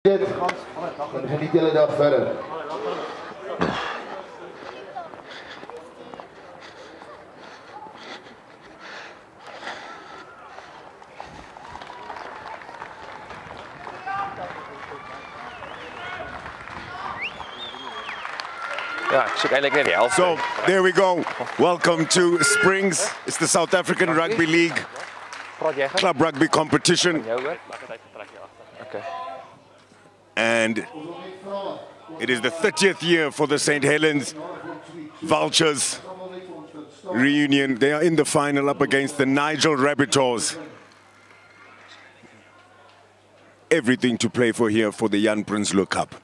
Dan geniet julle dag verder. So there we go. Welcome to Springs. It's the South African Rugby League club rugby competition. Okay. And it is the 30th year for the St. Helens Vultures reunion. They are in the final up against the Nigel Rabbitohs. Everything to play for here for the Jan Prinsloo Cup.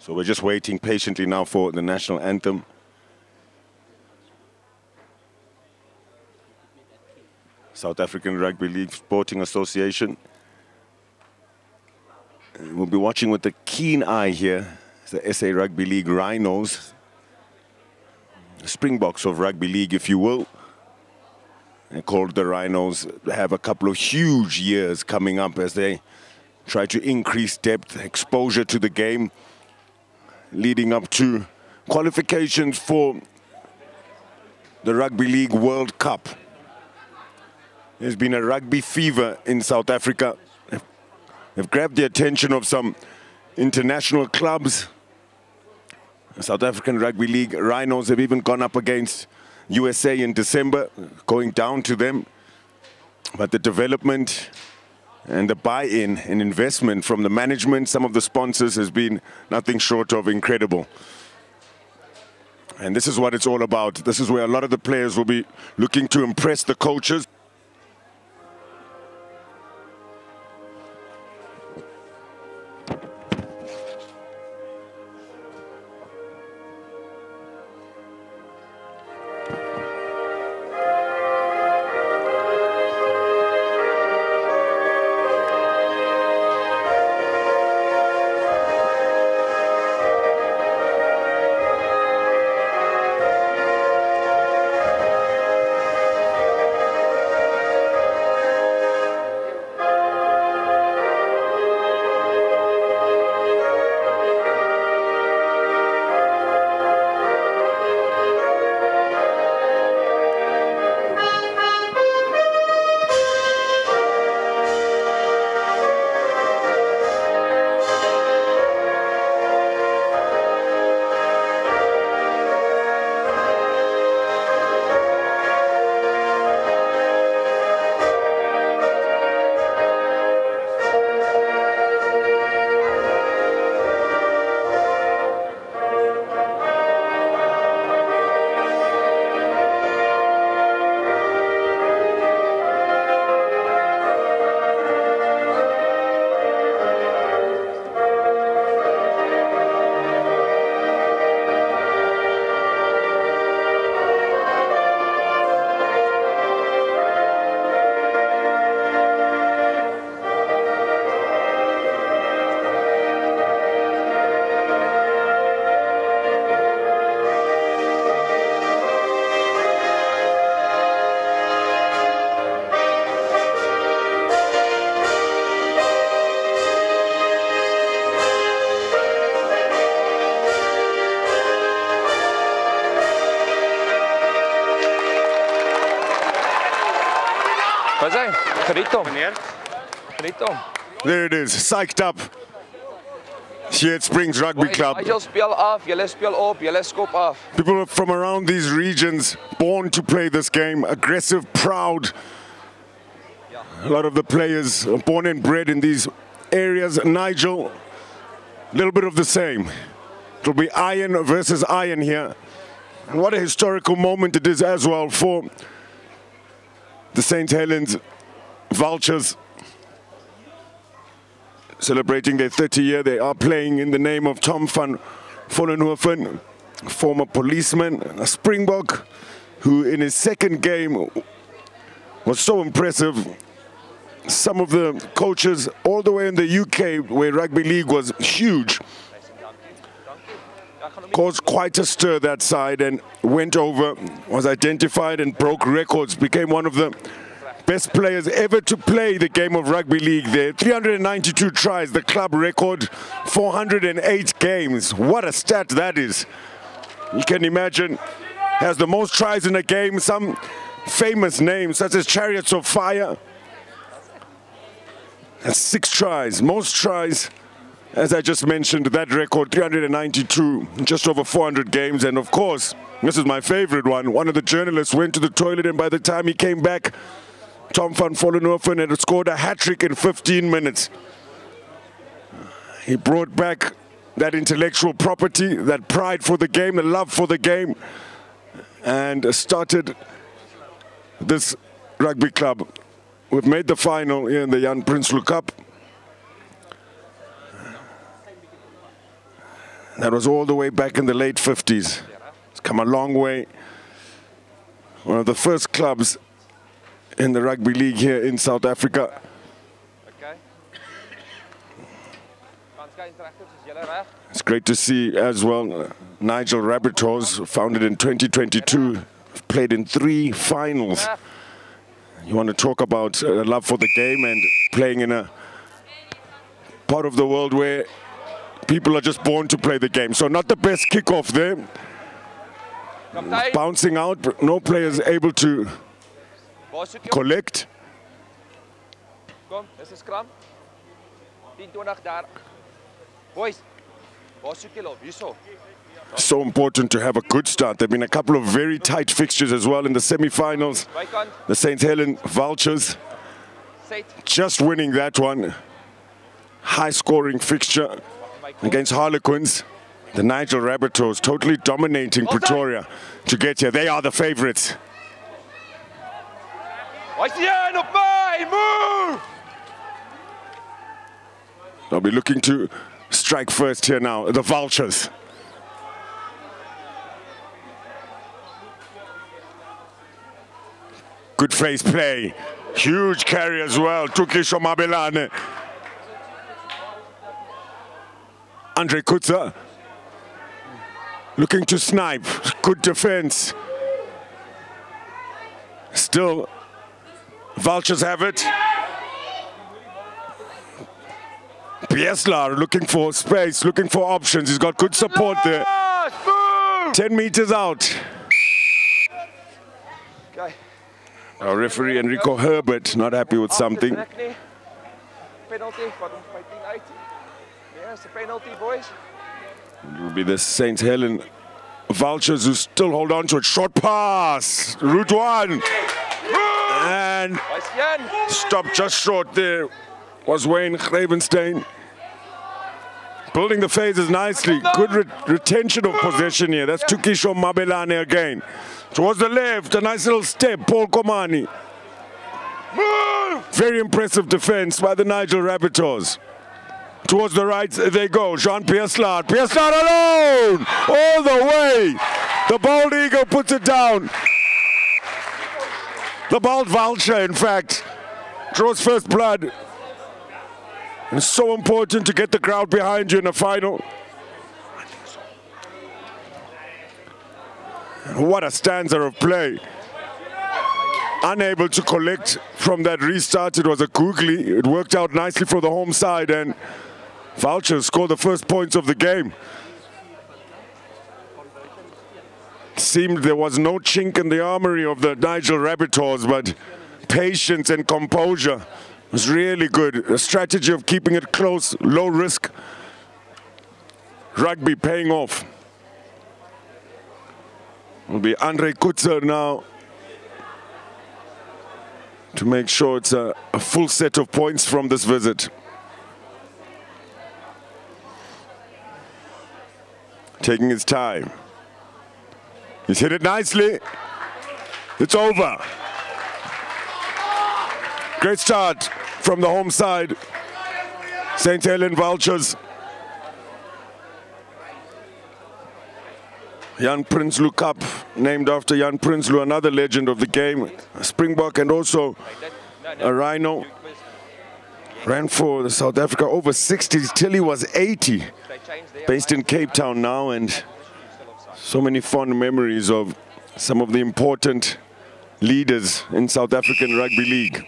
So we're just waiting patiently now for the national anthem. South African Rugby League Sporting Association. And we'll be watching with a keen eye here. It's the SA Rugby League Rhinos. The Springboks of Rugby League, if you will. They're called the Rhinos. They have a couple of huge years coming up as they try to increase depth, exposure to the game, leading up to qualifications for the Rugby League World Cup. There's been a rugby fever in South Africa. They've grabbed the attention of some international clubs. The South African Rugby League Rhinos have even gone up against USA in December, going down to them. But the development and the buy-in and investment from the management, some of the sponsors, has been nothing short of incredible. And this is what it's all about. This is where a lot of the players will be looking to impress the coaches. There it is, psyched up here at Springs Rugby Club. People from around these regions, born to play this game, aggressive, proud. A lot of the players are born and bred in these areas. Nigel A little bit of the same. It'll be iron versus iron here. And what a historical moment it is as well for the St. Helens Vultures. Celebrating their 30th year, they are playing in the name of Tom van Vollenhoven, former policeman, a Springbok, who in his second game was so impressive. Some of the coaches all the way in the UK, where rugby league was huge, caused quite a stir that side and went over, was identified and broke records, became one of the best players ever to play the game of rugby league there. 392 tries, the club record, 408 games. What a stat that is. You can imagine, has the most tries in a game. Some famous names such as Chariots of Fire. That's 6 tries, most tries. As I just mentioned, that record, 392, just over 400 games. And of course, this is my favorite one. One of the journalists went to the toilet, and by the time he came back, Tom van Vollenhoven had scored a hat-trick in 15 minutes. He brought back that intellectual property, that pride for the game, the love for the game, and started this rugby club. We've made the final here in the Jan Prinsloo Cup. That was all the way back in the late 50s. It's come a long way. One of the first clubs in the rugby league here in South Africa. It's great to see as well Nigel Rabbitohs, founded in 2022, played in 3 finals. You want to talk about love for the game and playing in a part of the world where people are just born to play the game. So not the best kickoff there. Bouncing out, but no players able to collect. Kom, dis 'n scrum. 10-20 daar. Boys. Waar soek julle op? Hierso. So important to have a good start. There have been a couple of very tight fixtures as well in the semi-finals. The St. Helens Vultures just winning that one. High-scoring fixture against Harlequins. The Nigel Rabbitohs totally dominating Pretoria to get here. They are the favourites. Move! They'll be looking to strike first here now, the Vultures. Good face play. Huge carry as well. Tukisho Mabelane. Andre Kutza looking to snipe. Good defense. Still, Vultures have it. Pieslar looking for space, looking for options. He's got good support there. 10 meters out. Our referee Enrico Herbert not happy with something. Penalty, yes, a penalty, boys. It will be the St. Helens Vultures who still hold on to it. Short pass, route 1. And stopped just short there was Wayne Gravenstein. Building the phases nicely. Good retention of possession here. That's Tukisho Mabelane again. Towards the left, a nice little step, Paul Komani. Very impressive defense by the Nigel Rabbitohs. Towards the right, they go. Jean Pieslar. Pieslar alone! All the way! The bald eagle puts it down. The bald vulture, in fact, draws first blood. It's so important to get the crowd behind you in a final. What a stanza of play. Unable to collect from that restart. It was a googly. It worked out nicely for the home side, and Vultures scored the first points of the game. Seemed there was no chink in the armory of the Nigel Rabbitohs, but patience and composure was really good. A strategy of keeping it close, low risk. Rugby paying off. Will be Andre Kutzer now to make sure it's a full set of points from this visit. taking his time. He's hit it nicely. It's over. Great start from the home side. St. Helen Vultures. Jan Prinsloo Cup, named after Jan Prinsloo, another legend of the game. A Springbok and also a Rhino. Ran for the South Africa over 60 till he was 80. Based in Cape Town now, and so many fond memories of some of the important leaders in South African Rugby League.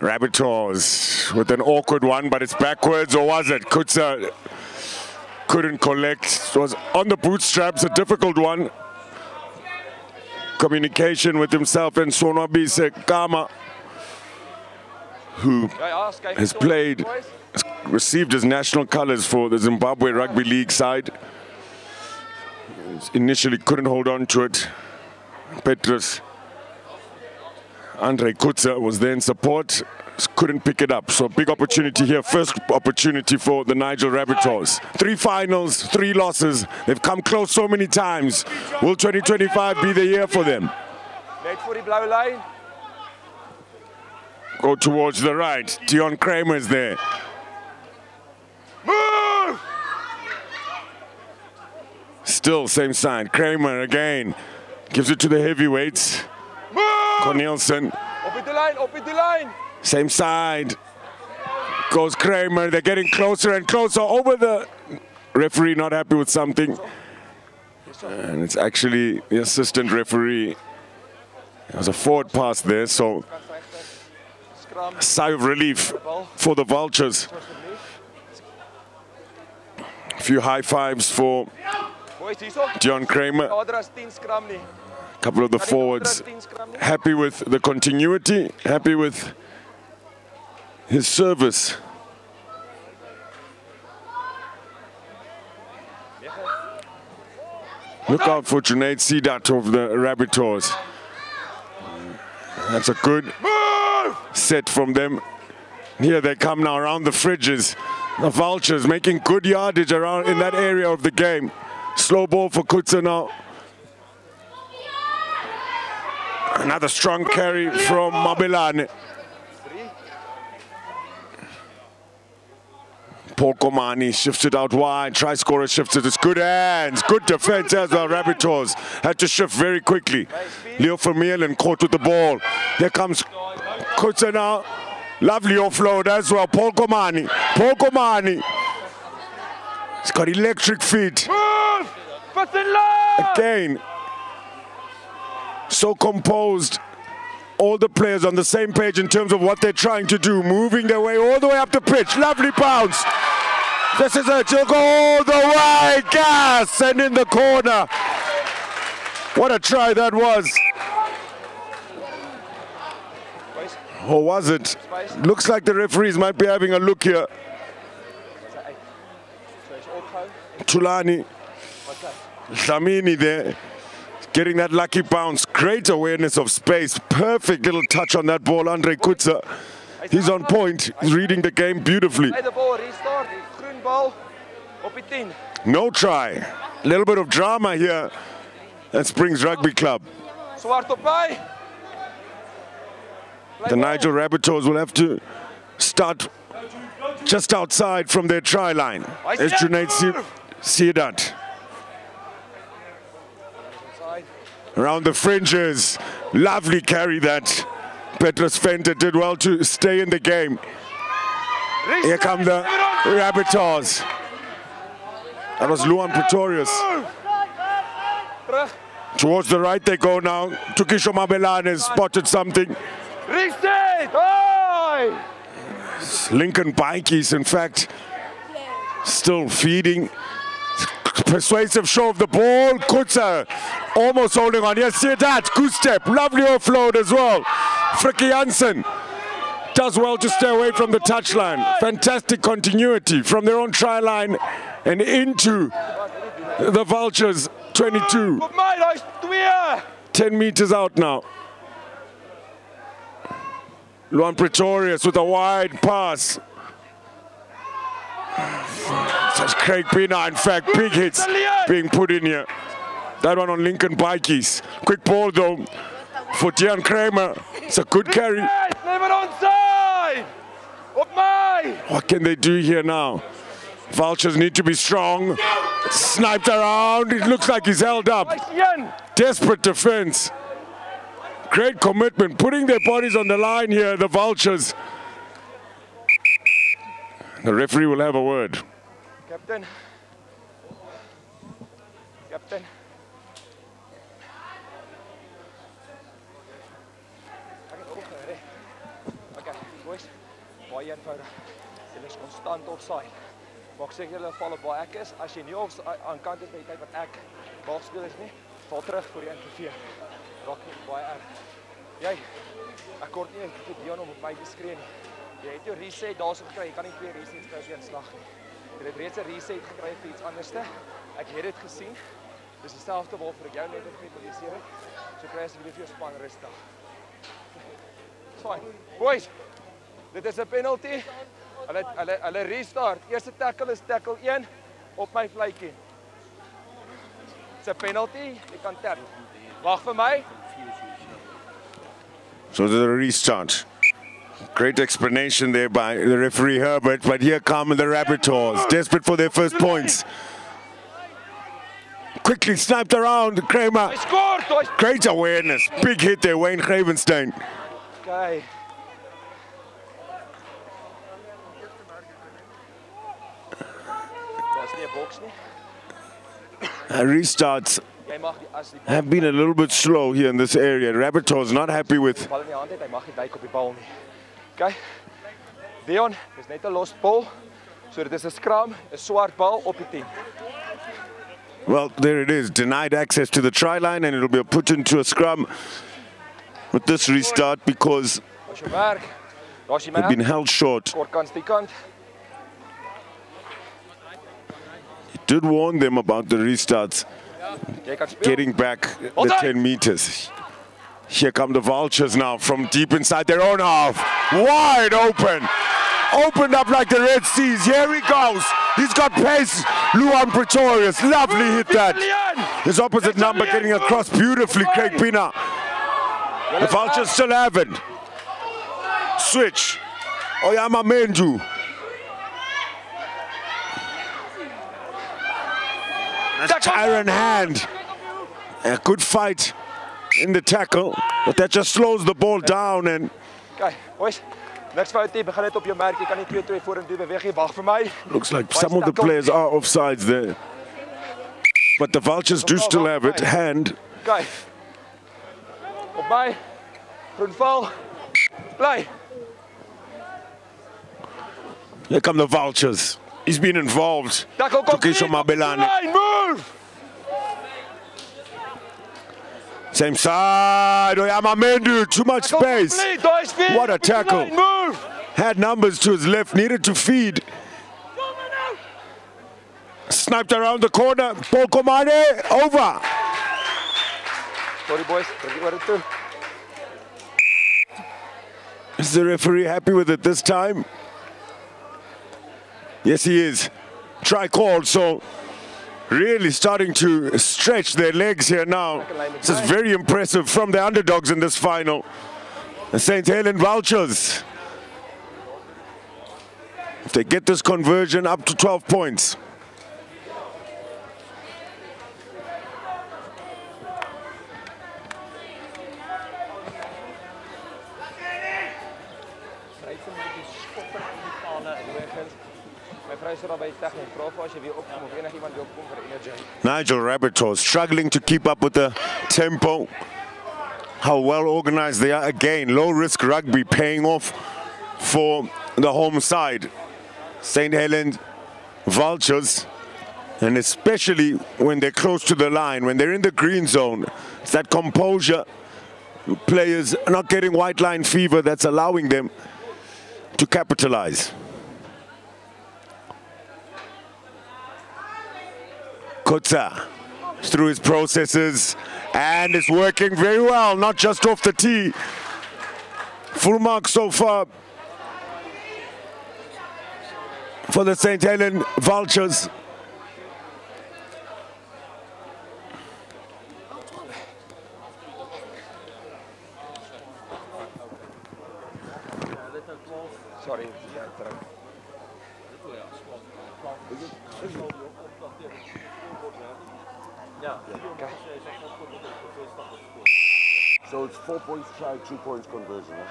Rabbitohs with an awkward one, but it's backwards, or was it? Kutsa couldn't collect. It was on the bootstraps, a difficult one. Communication with himself and Sonwabi Sekama, who has played, received his national colors for the Zimbabwe Rugby League side. Initially couldn't hold on to it. Petrus Andre Kutsa was there in support, couldn't pick it up. So big opportunity here, first opportunity for the Nigel Rabbitohs. 3 finals, 3 losses. They've come close so many times. Will 2025 be the year for them? Go towards the right. Dion Kramer's there. Move! Still same side. Kramer again. Gives it to the heavyweights. Cornelsen. Op the line. Same side. Goes Kramer. They're getting closer and closer over the referee, not happy with something. And it's actually the assistant referee. There was a forward pass there, so a sigh of relief for the Vultures. A few high fives for Dion Kramer. A couple of the forwards happy with the continuity, happy with his service. Look out for Junaid Sidat of the Rabbitohs. That's a good set from them. Here they come now around the fridges. The Vultures making good yardage around in that area of the game. Slow ball for Kutsa now. Another strong carry from Mabelane. Paul Komani shifts it out wide. Try scorer shifts it. It's good hands. Good defense as well. Rabbitohs had to shift very quickly. Leo Vermeulen caught with the ball. Here comes Kutsa now. Lovely offload as well. Paul Komani. Paul Komani. He's got electric feet. Again. So composed. All the players on the same page in terms of what they're trying to do. Moving their way all the way up the pitch. Lovely bounce. This is it. She'll go all the way. Gas. And in the corner. What a try that was. Or was it? Looks like the referees might be having a look here. Tulani. Dlamini there. Getting that lucky bounce. Great awareness of space. Perfect little touch on that ball. Andre Kutsa. He's on point. He's reading the game beautifully. No try. A little bit of drama here at Springs Rugby Club. The Nigel Rabbitohs will have to start just outside from their try line. It's Junaid Sidat. Around the fringes. Lovely carry that. Petrus Venter did well to stay in the game. Here come the Rabbitohs. That was Luan Pretorius. Towards the right they go now. Tukisho Mabelane has spotted something. Lincoln Bikies, in fact, still feeding. Persuasive show of the ball. Kutsa almost holding on. Yes, see that. Good step. Lovely offload as well. Frikkie Jansen does well to stay away from the touchline. Fantastic continuity from their own try line and into the Vultures 22. 10 meters out now. Luan Pretorius with a wide pass. Such Craig Pina, in fact, big hits being put in here. That one on Lincoln Bikies. Quick ball though for Tian Kramer. It's a good carry. What can they do here now? Vultures need to be strong. Sniped around. It looks like he's held up. Desperate defense. Great commitment. Putting their bodies on the line here, the Vultures. The referee will have a word. Captain. Captain. Okay, boys. Baie eenvoudig. Julle is konstant offside. Maak seker julle val op waar ek is. As jy nie aan kant is by die tyd wat ek balspeel is nie, val terug voor die NTV. Raak nie baie erg. Jy, ek kort nie vir Dion om op my te skree nie. Jy het jou reset daarso gekry. Jy kan nie 2 resets kry op 'n slag nie. Jy het reeds 'n reset gekry vir iets anderste. Ek het dit gesien. Dis dieselfde waarvoor ek jou net geïntroduseer het. So kry asseblief jou span rustig. Fine. Boys, dit is 'n penalty. Hulle restart. Eerste tackle is tackle 1 op my vletjie. It's a penalty. Jy kan tap. Wag vir my. So there's a restart. Great explanation there by the referee Herbert, but here come the Rabbitohs, desperate for their first points. Quickly sniped around, Kramer. Great awareness, big hit there, Wayne Gravenstein. Okay. Restarts have been a little bit slow here in this area. Rabbitohs not happy with. Okay. Dion, dis net 'n lost ball. So dit is 'n scrum, 'n swart bal op die 10. Well, there it is. Denied access to the try line, and it'll be put into a scrum with this restart because they've been held short. He did warn them about the restarts, getting back the 10 meters. Here come the Vultures now from deep inside their own half. Wide open. Opened up like the Red Seas. Here he goes. He's got pace. Luan Pretorius. Lovely hit that. His opposite number getting across beautifully. Craig Pina. The Vultures still have it. Switch. Oyama Mendu. That's Iron Hand. A good fight in the tackle, but that just slows the ball down. And okay, boys, next fout die begin net op jou merk. Jy kan nie 2-2 vorentoe beweeg nie. Wag vir my. Looks like some of the players are offsides there, but the Vultures do still have it. Hand. Okay. Op my. Groenval. Bly. Here come the Vultures. He's been involved. Tukisho Mabelane. Move. Same side. Oyama Mendu. Too much space. What a tackle. Had numbers to his left. Needed to feed. Sniped around the corner. Polkomane. Over. Sorry, boys. Is the referee happy with it this time? Yes, he is. Try call, so really starting to stretch their legs here now. This is very impressive from the underdogs in this final. The St. Helen Vultures. If they get this conversion up to 12 points. Nigel Rabbitohs struggling to keep up with the tempo. How well organized they are. Again, low risk rugby paying off for the home side. St. Helens Vultures, and especially when they're close to the line, when they're in the green zone, it's that composure. Players are not getting white line fever that's allowing them to capitalize. Kotza through his processes, and it's working very well, not just off the tee. Full mark so far for for the St. Helen Vultures. Sorry. So it's 4 points try, 2 points conversion, huh?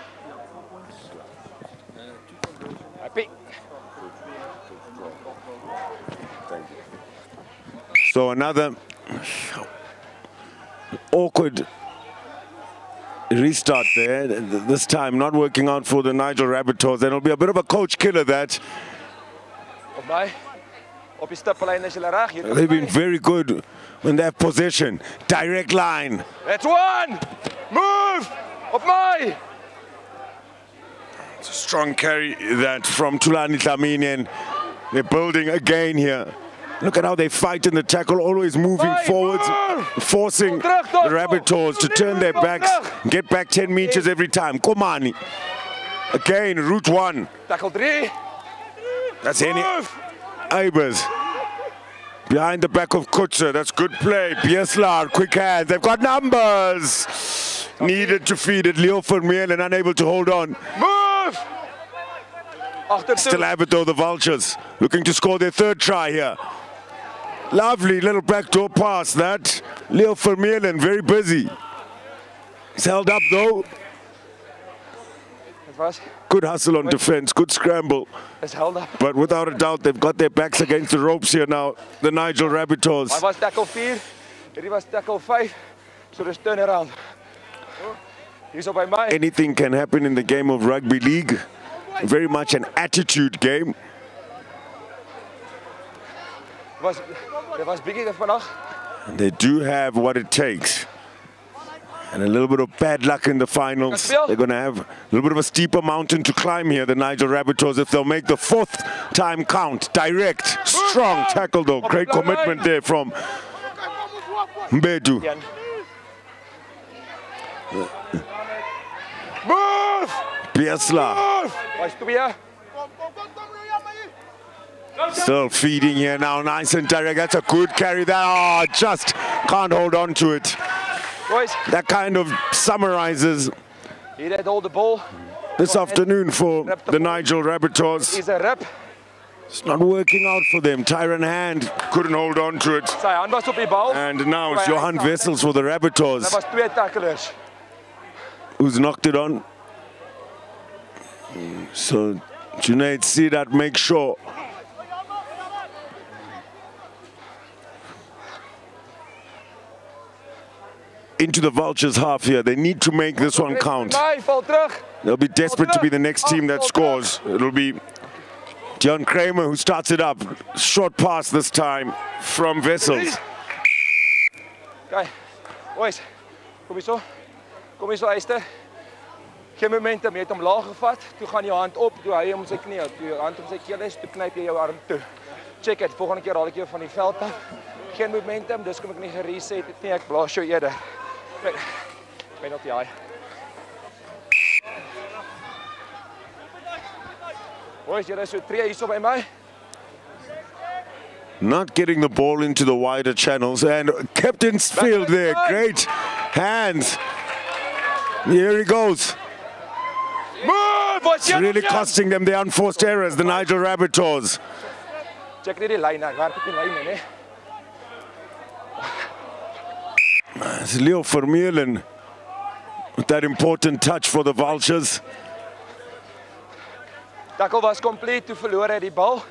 Happy. Thank you. So another awkward restart there. This time not working out for the Nigel Rabbitohs. Then it'll be a bit of a coach killer that. Op my. Op die stippellyn is hulle reg. They've been very good when they have possession. Direct line. That's one. Move. Op my. It's a strong carry that from Tulani Tlamini. They're building again here. Look at how they fight in the tackle, always moving forwards, forcing the Rabbitohs to turn their backs, get back 10 meters every time. Komani. Again, route 1. Tackle 3. That's Henny Eibers. Behind the back of Kutzer. That's good play. Bieslar, quick hands. They've got numbers. Needed to feed it. Leo Vermeulen unable to hold on. Move! Still have it though, the Vultures. Looking to score their 3rd try here. Lovely little backdoor pass that. Leo Vermeulen, very busy. He's held up though. Good hustle on defense, good scramble. It's held up. But without a doubt, they've got their backs against the ropes here now, the Nigel Rabbitohs. Hy was tackle 4, hierdie was tackle 5. So there's turn around. Hier's op by my. Anything can happen in the game of rugby league. Very much an attitude game. Dit was bietjie vandag. They do have what it takes. And a little bit of bad luck in the finals. They're going to have a little bit of a steeper mountain to climb here, the Nigel Rabbitohs, if they'll make the 4th time count. Direct, strong tackle though. Great commitment there from Mbedu. Move! Biesla. Still feeding here now, nice and direct. That's a good carry there. Oh, just can't hold on to it. Boys. That kind of summarizes He had hold the ball this afternoon for the Nigel Rabbitohs. He's a rip. It's not working out for them. Tyrant Hand couldn't hold on to it. Sy hand was op die bal. And now it's Johan Wessels for the Rabbitohs. Daar was 2 tacklers. Who's knocked it on. So Junaid see that, make sure. Into the Vultures half here. They need to make this one count. They'll be desperate to be the next team that scores. It'll be John Kramer who starts it up. Short pass this time from Wessels. Okay, boys, kom hier so. Kom hier so, Eyster. Geen momentum, jy het hom laag gevat. Toe gaan jou hand op, toe hy hom sy knie, toe jou hand om sy keel is, toe knyp jy jou arm toe. Check it, volgende keer haal ek jou van die veld af. Geen momentum, dus kom ek nie gereset het nie, ek blaas jou eerder. Ben op die haai. Boys, julle is so 3 hier so by my. Not getting the ball into the wider channels, and Captain's field there, great hands. Here he goes. Move! It's really costing them the unforced errors, the Nigel Rabbitohs. Check die lyn, ek werk op die lyn, né? It's Leo Vermeulen with that important touch for the Vultures. Tackle was complete, toe verloor hy die bal.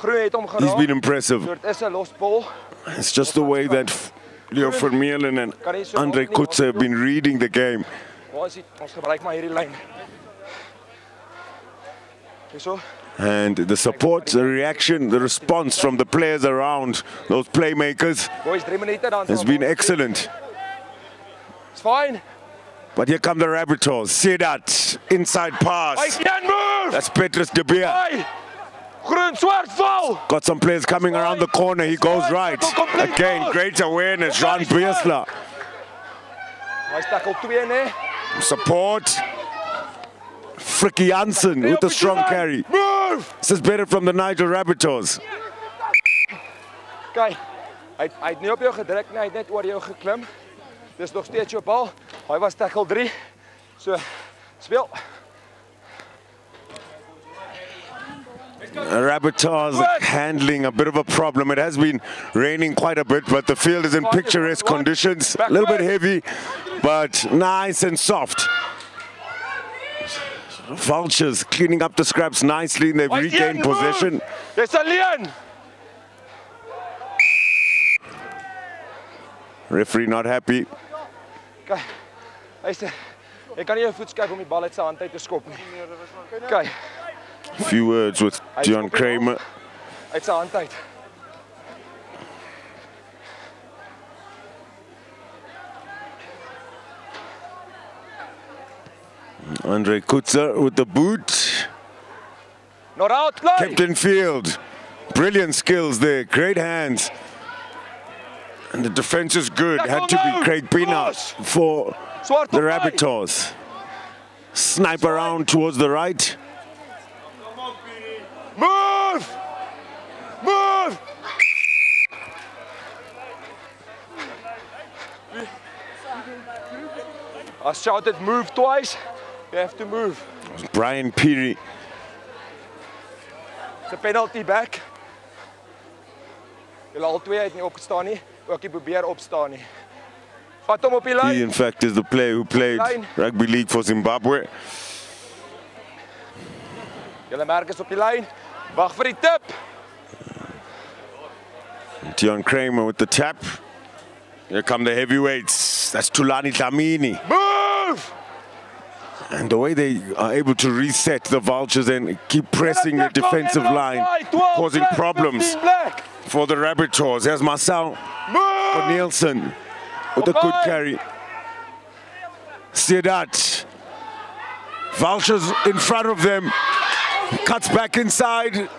Groen het hom geraak. He's been impressive. Dit is 'n los bal. It's just the way that Leo Vermeulen and Andre Kutze have been reading the game. Waar is dit? Ons gebruik maar hierdie lyn. Hierso. And the support, the reaction, the response from the players around, those playmakers, Boys, 3 minute dan. has been excellent. It's fine. But here come the Rabbitohs. See that inside pass. I can move. That's Petrus de Beer. Groen swart val. Got some players coming around the corner. He goes right. Again, great awareness. Jan Biesla. Hy's tackle 2, Support. Frikkie Jansen with a strong carry. Move. Move! This is better from the Nigel Rabbitohs. Kyk, hy het nie op jou gedruk nie, hy het net oor jou geklim. Dis nog steeds jou bal. Hy was tackle 3. So, speel. Rabbitohs handling a bit of a problem. It has been raining quite a bit, but the field is in picturesque conditions. A little bit heavy, but nice and soft. Vultures cleaning up the scraps nicely, and they've regained possession. Dis alleen. Referee not happy. Kyk, hy sê, jy kan nie jou voet skuif om die bal uit sy hand uit te skop nie. Kyk. A few words with John Kramer. Uit sy hand uit. Andre Kutzer with the boot. Not out, play. Captain Field. Brilliant skills there. Great hands. And the defense is good. Had to be Craig Pina for the Rabbitohs. Snipe around towards the right. Move! Move! I shouted move twice. You have to move. Brian Peary. It's a penalty back. Julle al twee het nie opgestaan nie, ook nie probeer opstaan nie. Vat hom op die lyn. He in fact is the player who played rugby league for Zimbabwe. Julle merk is op die lyn. Wag vir die tip. John Kramer with the tap. Here come the heavyweights. That's Tulani Dlamini. Move! And the way they are able to reset the Vultures and keep pressing the defensive line, causing problems for the Rabbitohs. Here's Marcel Nielsen with a good carry. Sedat. Vultures in front of them. Cuts back inside.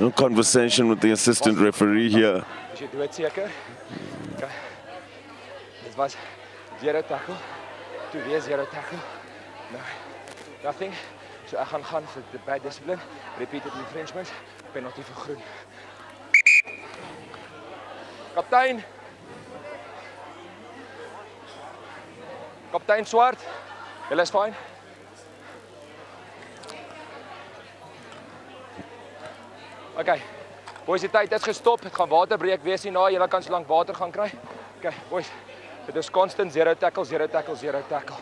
No conversation with the assistant referee here. Is jy doodseker? Okay. Dit was 0 tackle. Toe weer 0 tackle. No. Nothing. So ek gaan vir die bad discipline, repeated infringement, penalty vir groen. Kaptein. Kaptein Swart. Julle is fine. Okay. Boys, die tyd is gestop. Dit gaan waterbreek wees hierna. Julle kan so lank water gaan kry. Okay, boys. Dit is constant 0 tackle, 0 tackle, 0 tackle.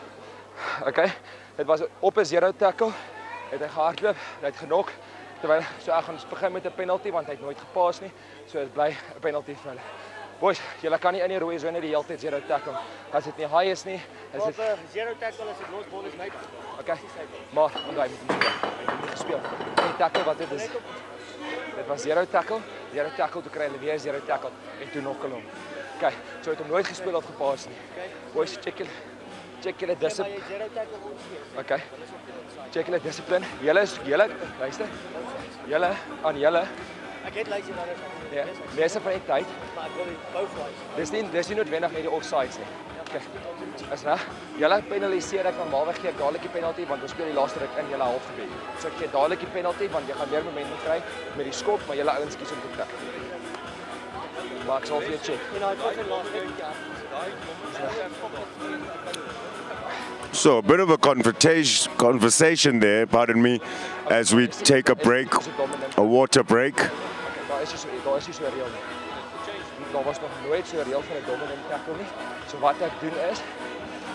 Okay. Dit was op 'n 0 tackle. Het hy gehardloop, hy het genok. Terwyl so ek gaan begin met 'n penalty want hy het nooit gepaas nie. So dit bly 'n penalty vir hulle. Boys, julle kan nie in die rooi sone die hele tyd 0 tackle. As dit nie high is nie, is dit 0 tackle as dit los bal is net. Okay. Maar onthou moet nie gespeel. Die tackle wat dit is. Dit was 0 tackle, 0 tackle toe kry hulle weer 0 tackle en toe nog hom. Okay, so het hom nooit gespeel of gepaas nie. Boys, check julle discipline. 0 tackle ons gee. Okay. Check julle discipline. Julle luister. Julle aan julle. Ek het luister na dit. Ja. Meeste van die tyd. Maar ek wil both ways. Dis nie noodwendig net die offsides nie. Okay. Is reg. Julle penaliseer ek normaalweg gee ek dadelik die penalty want ons speel die laaste ruk in julle halfgebied. So ek gee dadelik die penalty want jy gaan meer momentum kry met die skop, maar julle ouens kies om te trek. Maar ek sal vir jou check. You know, it was the last week. So a bit of a conversation there, pardon me, as we take a break, a water break. Daar is nie so reël nie. Daar was nog nooit so reël vir 'n dominant tackle nie. So wat ek doen is,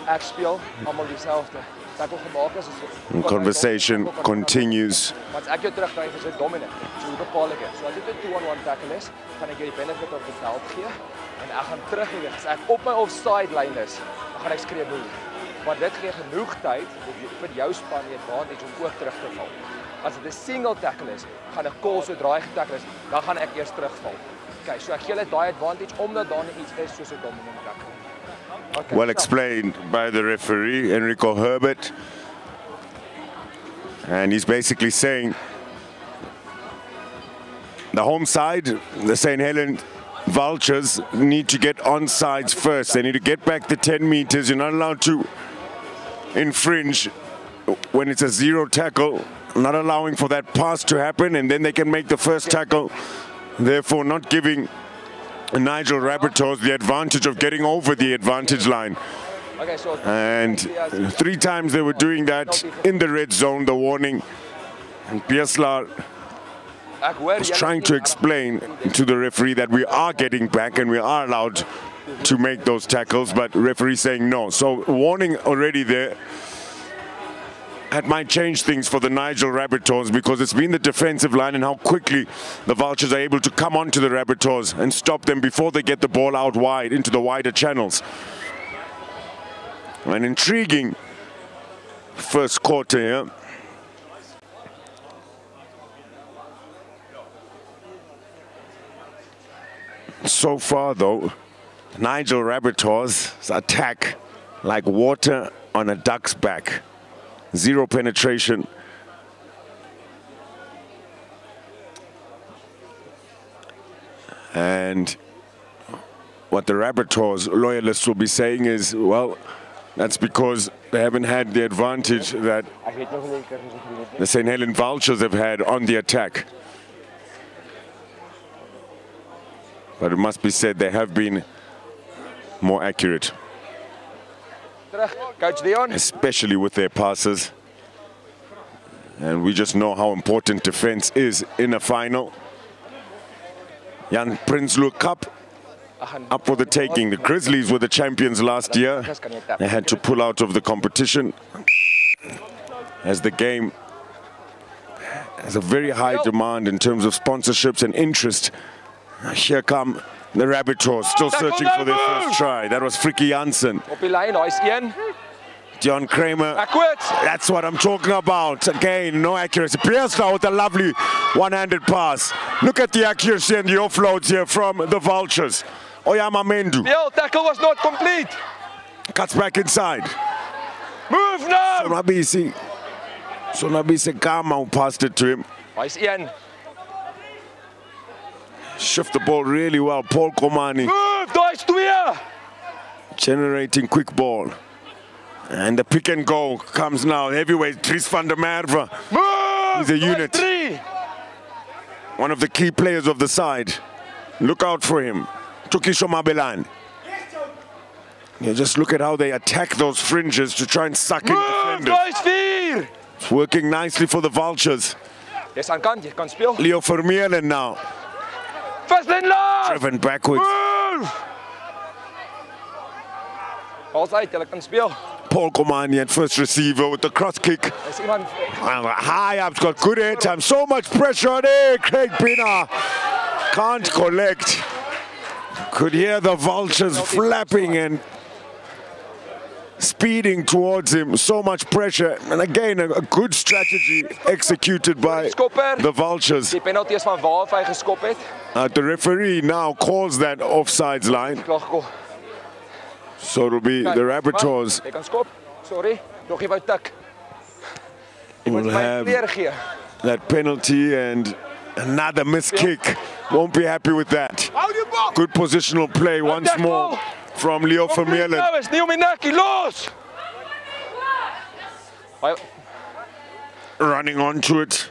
ek speel almal dieselfde. Tackle gemaak is And conversation continues. Want ek jou terugkry is 'n dominant. So hoe bepaal ek dit? So as dit 'n 2-on-1 tackle is, gaan ek jou die benefit of the doubt gee en ek gaan terugbeweeg. As ek op my offside lyn is, dan gaan ek skree boel. Maar dit gee genoeg tyd vir jou span die advantage om ook terug te val. As dit 'n single tackle is, gaan ek call sodra hy getackle is, dan gaan ek eers terugval. Okay, so ek gee hulle daai advantage omdat daar iets is soos 'n dominant tackle. Okay, well explained by the referee, Enrico Herbert. And he's basically saying the home side, the St. Helen Vultures need to get onsides first. They need to get back the 10 meters. You're not allowed to infringe when it's a zero tackle, not allowing for that pass to happen, and then they can make the first tackle, therefore not giving Nigel Rabbitohs the advantage of getting over the advantage line. And 3 times they were doing that in the red zone, the warning. And Pieslar was trying to explain to the referee that we are getting back and we are allowed to make those tackles, but referee saying no. So warning already there. That might change things for the Nigel Rabbitohs, because it's been the defensive line and how quickly the Vultures are able to come onto the Rabbitohs and stop them before they get the ball out wide into the wider channels. An intriguing first quarter here. So far though, Nigel Rabbitohs' attack like water on a duck's back. 0 penetration. And what the Rabbitohs loyalists will be saying is, well, that's because they haven't had the advantage that the St. Helen Vultures have had on the attack. But it must be said they have been more accurate, especially with their passes. And we just know how important defense is in a final. Jan Rhino Cup up for the taking. The Grizzlies were the champions last year. They had to pull out of the competition as the game has a very high demand in terms of sponsorships and interest. Here come the Rabbitohs, still searching for their first try. That was Frikkie Jansen. John Kramer, that's what I'm talking about. Again, no accuracy. Pieslar with a lovely one-handed pass. Look at the accuracy and the offloads here from the Vultures. Oyama Mendu. The tackle was not complete. Cuts back inside. Move now! Sonabise Gama who passed it to him. Shift the ball really well. Paul Komani. Move, daar is 2. Generating quick ball. And the pick and go comes now. Heavyweight Dries van der Merwe. Move! He's a unit. One of the key players of the side. Look out for him. Tukisho Mabelan. You just look at how they attack those fringes to try and suck in defenders. It's working nicely for the Vultures. Leo Vermeulen now. Driven backwards. Paul Komani at first receiver with the cross kick. High up's got good air time. So much pressure on it. Craig Pina can't collect. Could hear the Vultures flapping and speeding towards him. So much pressure. And again, a good strategy executed by the Vultures. The referee now calls that offsides line. So it'll be the Rabbitohs. Will have that penalty and another missed kick. Won't be happy with that. Good positional play once more from Leo Vermeulen. Running onto it.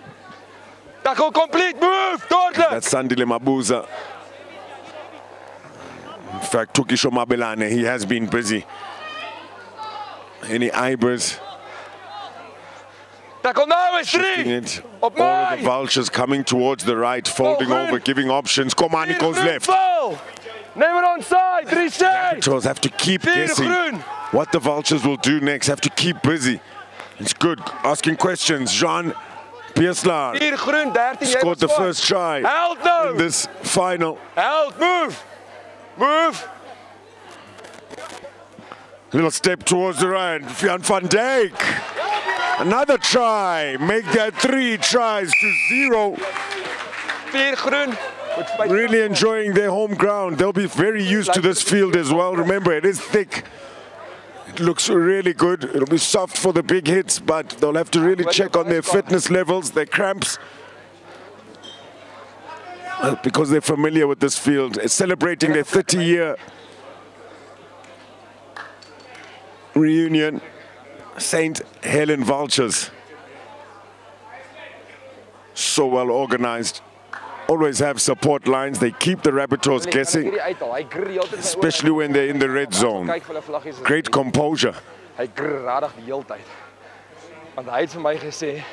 Tackle complete, move, that's Sandile Mabuza. In fact, Tukisho Mabelane, he has been busy. Any Ibers. Tackle now is 3. All of the Vultures coming towards the right, folding over, giving options. Komani goes left. Name it on side, 3 sides. Rabbitohs have to keep guessing what the Vultures will do next. Have to keep busy. It's good. Asking questions. Jean Pieslar scored the first try in this final. Move. Move. Little step towards the right. Jan van Dijk. Another try. Make that 3 tries to 0. Really enjoying their home ground. They'll be very used to this field as well. Remember, it is thick. It looks really good. It'll be soft for the big hits, but they'll have to really check on their fitness levels, their cramps. because they're familiar with this field, celebrating their 30-year reunion. St. Helen Vultures. So well organized. Always have support lines. They keep the Rabbitohs guessing, especially when they're in the red zone. Great composure. Hy gradig die hele tyd. Want hy het vir my gesê,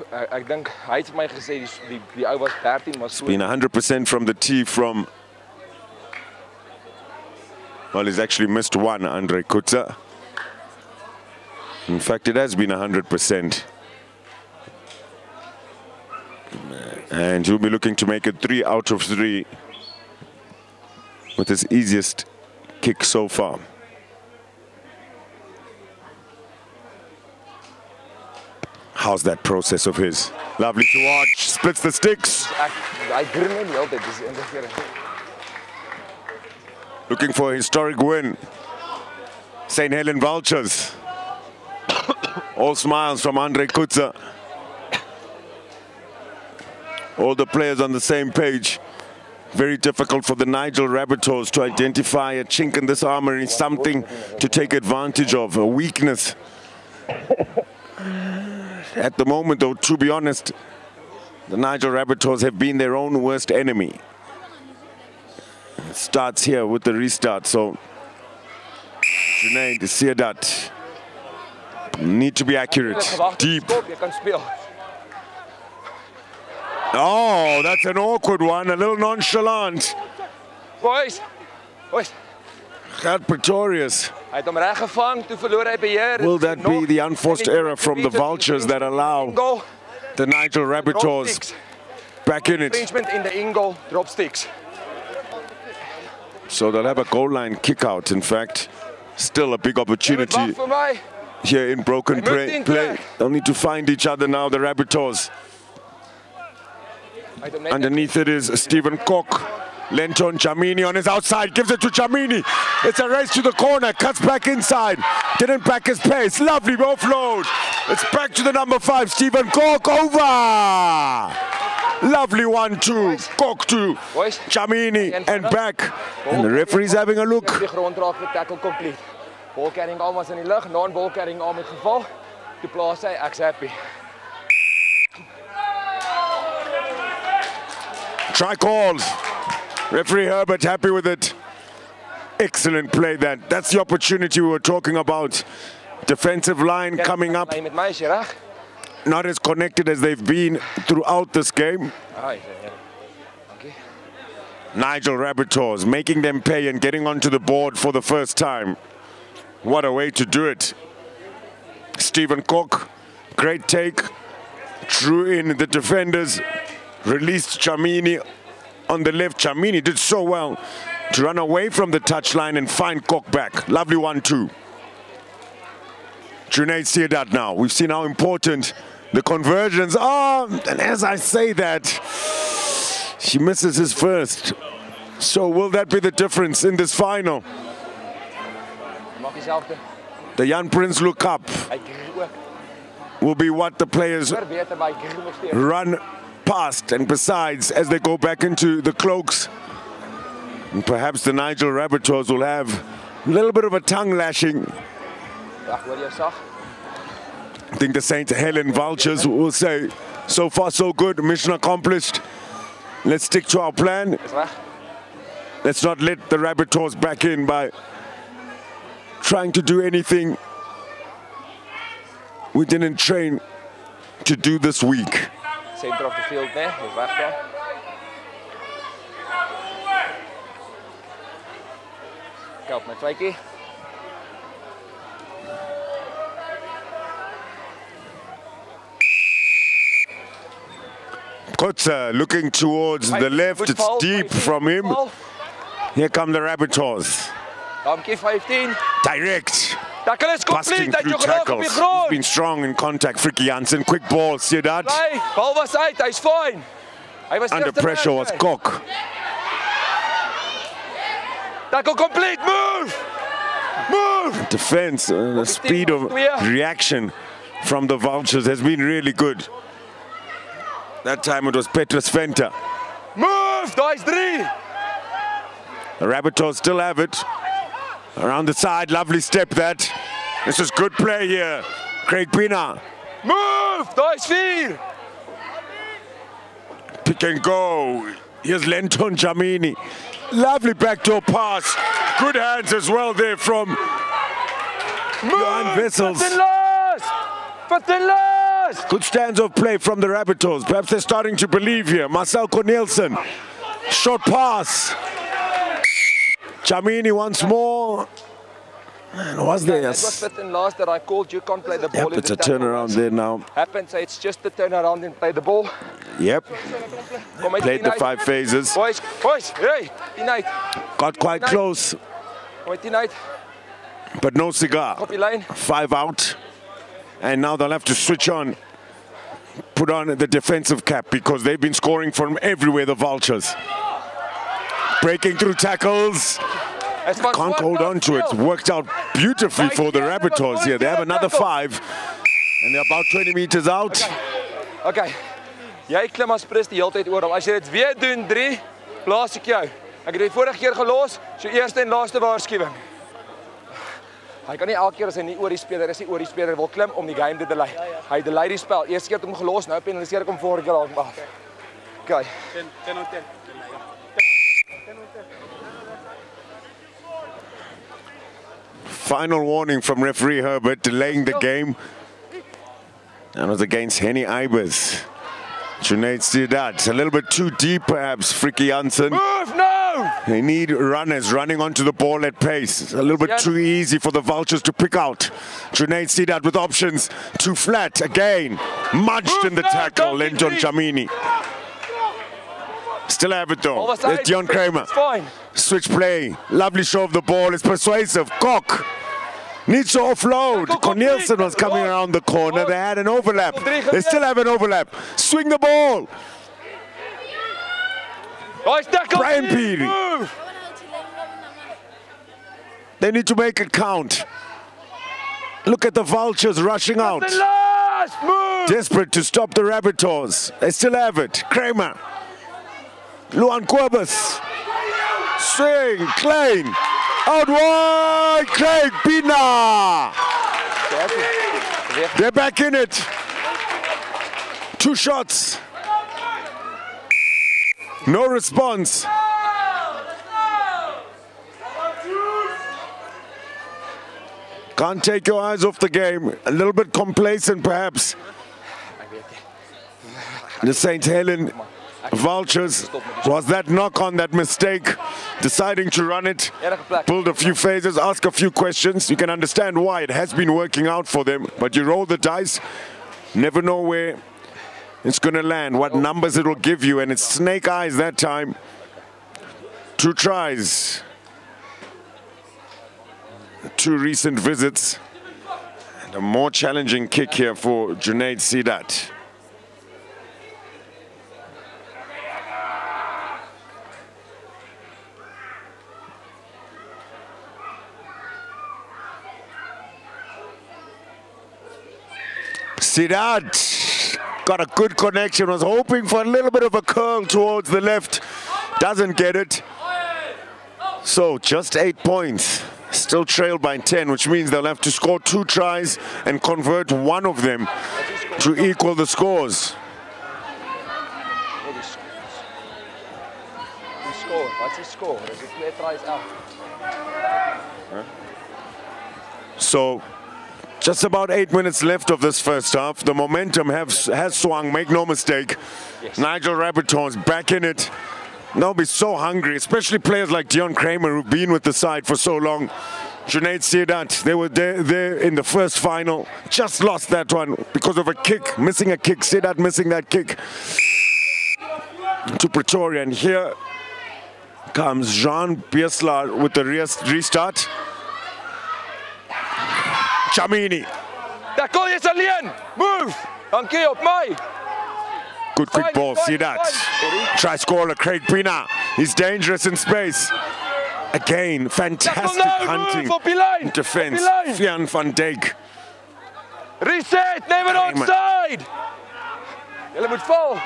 ek dink hy het vir my gesê die ou was 13 maar so. Been 100% from the tee from, well, he's actually missed one, Andre Kutza. In fact, it has been 100%. And he'll be looking to make it 3 out of 3 with his easiest kick so far. How's that process of his? Lovely to watch. Splits the sticks. Looking for a historic win. St. Helen Vultures. All smiles from Andre Kutza. All the players on the same page. Very difficult for the Nigel Rabbitohs to identify a chink in this armory, something to take advantage of, a weakness. At the moment, though, to be honest, the Nigel Rabbitohs have been their own worst enemy. It starts here with the restart, so Junaid Siadat need to be accurate, deep. Oh, that's an awkward one, a little nonchalant. Boys. Gert Pretorius. Hy het hom reg gevang, toe verloor hy beheer. Will that be the unforced error from the Vultures that allow the Nigel Rabbitohs back in it? Infringement in the in-goal drop sticks. So they'll have a goal line kick out, in fact. Still a big opportunity here in broken play. They'll need to find each other now, the Rabbitohs. Underneath it is Stephen Cook. Lenton Chamini on his outside, gives it to Chamini. It's a race to the corner, cuts back inside. Didn't back his pace, lovely offload. It's back to the number 5, Stephen Cook, over. Lovely 1-2, Cook to Chamini and back. And the referee's having a look. Ball carrying arm was in die lug, non-ball carrying arm het geval. Toe plaas hy, ek's happy. Try calls. Referee Herbert happy with it. Excellent play then. That's the opportunity we were talking about. Defensive line coming up. Not as connected as they've been throughout this game. Nigel Rabbitohs making them pay and getting onto the board for the first time. What a way to do it. Stephen Cook, great take. Drew in the defenders. Released Chamini on the left. Chamini did so well to run away from the touchline and find Cook back. Lovely 1-2. Junaid Siadat now. We've seen how important the conversions are. And as I say that, she misses his first. So will that be the difference in this final? The Jan Prinsloo Cup will be what the players run past and besides as they go back into the cloaks. And perhaps the Nigel Rabbitohs will have a little bit of a tongue lashing. I think the St. Helen Vultures will say, so far so good, mission accomplished. Let's stick to our plan. Let's not let the Rabbitohs back in by trying to do anything we didn't train to do this week. Center of the field there, he's back there. Help met Twykie. Kutza looking towards the left, it's deep from him. Here come the Rabbitohs. 15. Direct. Tackle is complete, Busting through tackles. He's been strong in contact. Frikkie Jansen, quick ball, Siadat. Bal was uit, hy's fine. Hy was under pressure was Cook. Tackle complete, move! Move! Defense, the speed of reaction from the Vultures has been really good. That time it was Petrus Venter Move! Daai's 3. The Rabbitohs still have it. Around the side, lovely step that. This is good play here. Craig Pina. Move! Daai's 4. Pick and go. Here's Lenton Jamini. Lovely backdoor pass. Good hands as well there from Johan Wessels. 15 last! 15 last! Good stands of play from the Rabbitohs. Perhaps they're starting to believe here. Marcel Cornelsen. Short pass. Jamini once more. And was there? That was 15 last that I called. You can't play the ball. Yep, it's a turnaround there now. Happens, so it's just the turnaround and play the ball. Yep. Kom uit, Played the Tien 5 phases. Boys, hey, Tien. Got quite close, Kom uit, Tien. but no cigar. Op die lyn. 5 out. And now they'll have to switch on. Put on the defensive cap because they've been scoring from everywhere, the Vultures. Breaking through tackles. Can't hold on to it. Worked out beautifully for the Rabbitohs here. They have another 5. And they're about 20 meters out. Okay. Jy klim as pres die hele tyd oor hom. As jy dit weer doen 3, blaas ek jou. Ek het dit vorige keer gelos, so eerste en laaste waarskuwing. Hy kan nie elke keer as hy nie oor die speler is, nie oor die speler wil klim om die game te delay. Hy delay die spel. Eerste keer het hom gelos, nou penaliseer ek hom vorige keer dalk af. Okay. 10 on 10. Final warning from referee Herbert, delaying the game. That was against Henny Ibers. Junaid Sidat, a little bit too deep perhaps, Frikkie Janssen. Move, no! They need runners running onto the ball at pace. It's a little bit too easy for the Vultures to pick out. Junaid Sidat with options, too flat again. Munched in the tackle, Lenton Jamini. Still have it though. There's Dion Kramer. It's fine. Switch play, lovely show of the ball, it's persuasive. Cock needs to offload. Cornelsen was coming around the corner, they had an overlap. They still have an overlap. Swing the ball. Brian Peary. They need to make it count. Look at the Vultures rushing out. Desperate to stop the Rabbitohs. They still have it. Kramer. Luan Quabas. Swing, Klein. Out wide, Craig Pina. They're back in it. 2 shots. No response. Can't take your eyes off the game. A little bit complacent, perhaps. The St. Helen Vultures, was that knock on, that mistake, deciding to run it, build a few phases, ask a few questions. You can understand why it has been working out for them, but you roll the dice, never know where it's going to land, what numbers it will give you, and it's snake eyes that time. 2 tries, 2 recent visits, and a more challenging kick here for Junaid Sidat. Sidat got a good connection, was hoping for a little bit of a curl towards the left, doesn't get it. So just 8 points, still trailed by 10, which means they'll have to score 2 tries and convert 1 of them to equal the scores. What's his score? Is it 2 tries out? So just about 8 minutes left of this first half. The momentum has swung, make no mistake. Yes. Nigel Rabbitohs back in it. They'll be so hungry, especially players like Dion Kramer who've been with the side for so long. Junaid Sidat, they were there in the first final. Just lost that one because of a kick, missing a kick. Sidat missing that kick to Pretoria. And here comes Jean Biesla with the restart. Jamini. Tackle is alleen. Move. Dankie op my. Good quick ball, Sidat. Try scorer Craig Pina. He's dangerous in space. Again, fantastic hunting. Defense. Fian van Dijk. Reset, never onside. Julle moet val.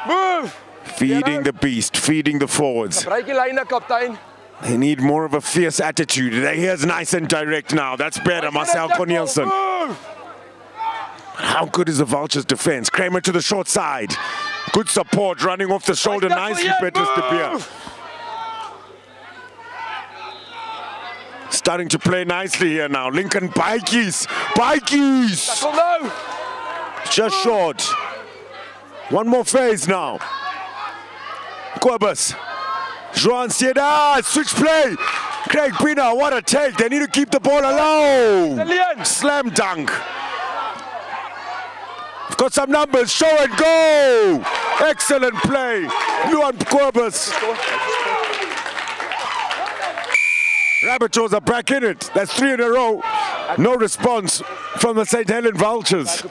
Move. Feeding the beast, feeding the forwards. Gebruik die lyne, kaptein. They need more of a fierce attitude. Here's nice and direct now. That's better, Marcel Cornelsen. How good is the Vultures defense? Kramer to the short side. Good support, running off the shoulder nicely, Petrus de Beer. Starting to play nicely here now. Lincoln Bikies. Just short. One more phase now. Quabas. Joan Sieda, switch play. Craig Pina, what a take. They need to keep the ball alone. Slam dunk. Got some numbers, show and go. Excellent play. Luan Quabas. Rabbitohs are back in it. That's 3 in a row. No response from the St. Helen Vultures.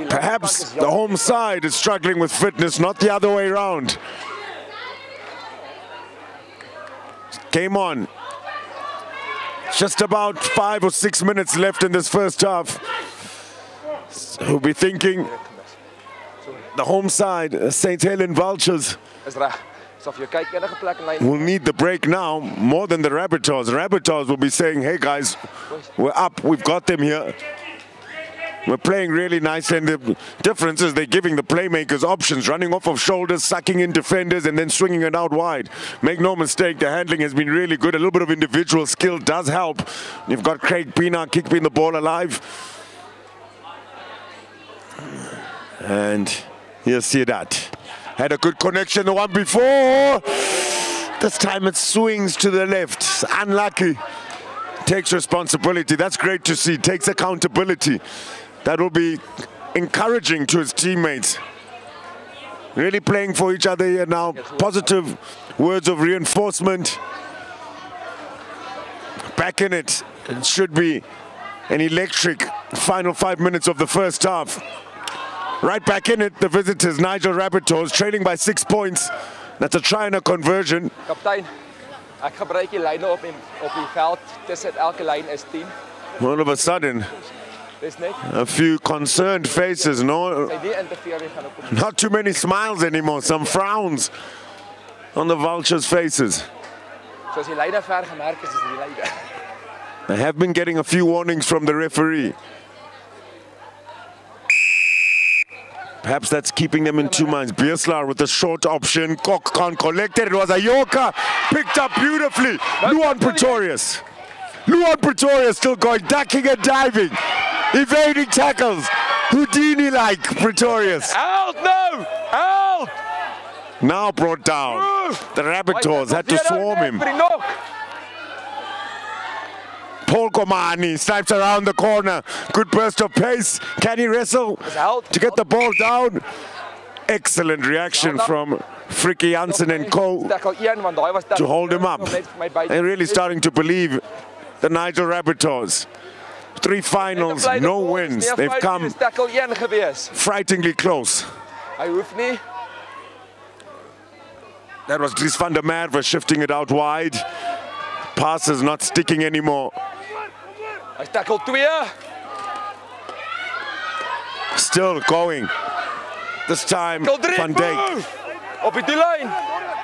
Perhaps the home side is struggling with fitness, not the other way around. Game on. Just about 5 or 6 minutes left in this first half. So we'll be thinking the home side, St. Helen Vultures, will need the break now more than the Rabbitohs. The Rabbitohs will be saying, hey guys, we're up, we've got them here. We're playing really nice, and the difference is they're giving the playmakers options, running off of shoulders, sucking in defenders, and then swinging it out wide. Make no mistake, the handling has been really good. A little bit of individual skill does help. You've got Craig Pina keeping the ball alive. And here's Siedat. Had a good connection the one before. This time it swings to the left. Unlucky. Takes responsibility. That's great to see. Takes accountability. That will be encouraging to his teammates. Really playing for each other here now. Positive words of reinforcement. Back in it. It should be an electric final 5 minutes of the first half. Right back in it, the visitors, Nigel Rabbitohs, trailing by 6 points. That's a try and a conversion. Kaptein, ek gebruik die lyne op die veld. Tussen elke lyn is 10. All of a sudden, a few concerned faces. No, not too many smiles anymore. Some frowns on the Vultures' faces. They have been getting a few warnings from the referee. Perhaps that's keeping them in 2 minds. Beerslar with the short option. Kok can't collect it. It was a Yorker. Picked up beautifully. Luan Pretorius. Luan Pretorius still going, ducking and diving. Evading tackles. Houdini-like Pretorius. Out, no! Out! Now brought down. The Rabbitohs had to swarm him. Paul Komani snipes around the corner. Good burst of pace. Can he wrestle to get the ball down? Excellent reaction from Frikkie Jansen and co. to hold him up. They're really starting to believe the Nigel Rabbitohs. 3 finals, no wins. They've come frighteningly close. That was Dries van der Merwe shifting it out wide. Passes not sticking anymore. Still going. This time, Van Dijk.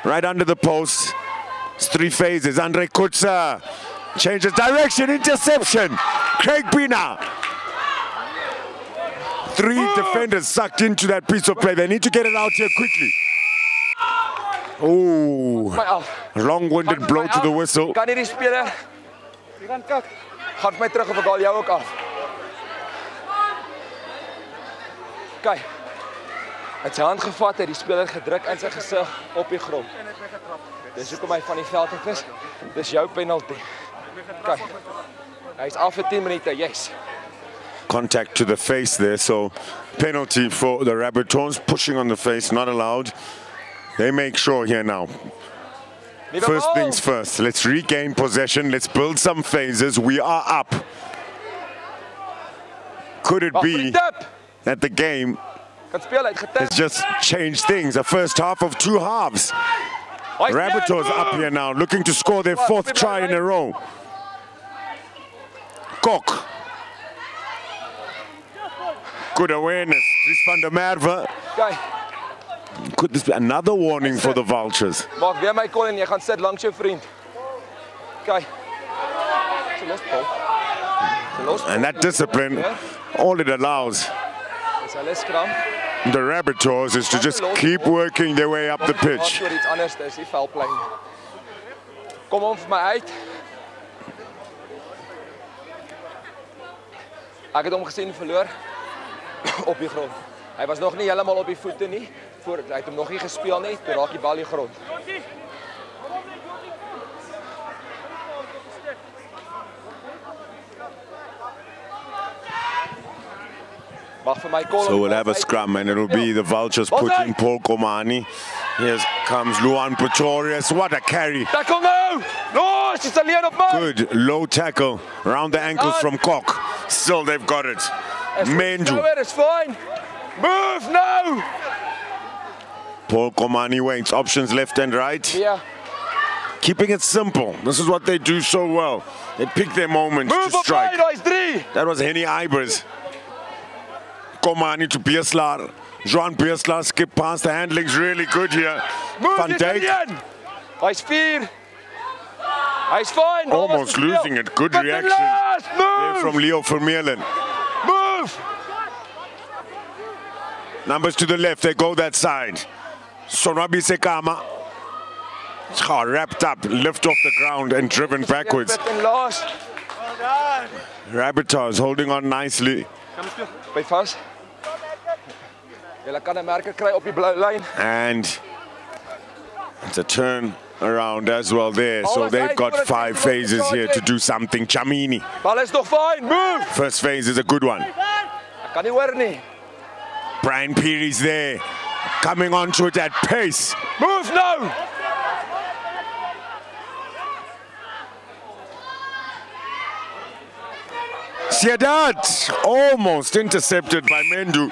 Right under the post. It's 3 phases. Andre Kutzer changes direction, interception. Craig Pina. 3 defenders sucked into that piece of play. They need to get it out here quickly. Oh, long-winded blow to the whistle. Gaan my terug of ek haal jou ook af. Kyk. Hy het sy hand gevat, het die speler gedruk in sy gesig op die grond. Dis hoekom hy van die veld af is. Dis jou penalty. Kyk. Hy's af vir 10 minute, yes. Contact to the face there, so penalty for the Rabbitohs. Pushing on the face, not allowed. They make sure here now. First things first, let's regain possession, let's build some phases. We are up. Could it be that the game has just changed things? A first half of 2 halves. Rabbitohs up here now, looking to score their 4th try in a row. Kok. Good awareness, Dries van der Merwe. could this be another warning for the Vultures? Maak weer my call en jy gaan sit langs jou vriend. Kyk. Dis 'n los bal. Dis 'n los bal. And that discipline, all it allows Dis hulle skram. the Rabbitohs is to just keep working their way up the pitch. Wat iets anders is die veldplein. Kom hom vir my uit. Ek het hom gesien verloor op die grond. Hy was nog nie heeltemal op die voete nie. Hy het hom nog nie gespeel nie, toe raak die bal die grond. Mag vir my call. So we'll have a scrum and it'll be the Vultures putting Paul Komani. Here comes Luan Pretorius. What a carry. Tackle nou! No, she's alleen op my. Good low tackle around the ankles from Kok. Still they've got it. Menju. It's fine. Move now! Paul Komani waits. Options left and right. Yeah. Keeping it simple. This is what they do so well. They pick their moments Move to strike. Move up, 3. That was Henny Ibers. Komani to Beerslaar. Johan Beerslaar skip past. The handling's really good here. Move Van Dijk. Hy's 4. Hy's fine. Almost losing it. Good reaction there from Leo Vermeulen. Move! Numbers to the left, they go that side. Sonabi Sekama. Wrapped up, lift off the ground and driven backwards. Rabbitohs holding on nicely. By vas. Julle kan 'n merker kry op die blou lyn. And it's a turn around as well there. So they've got 5 phases here to do something. Chamini. Bal is nog fine. Move! First phase is a good one. Ek kan nie hoor nie. Brian Peary's there. Coming onto it at pace. Move now! Siadat almost intercepted by Mendu.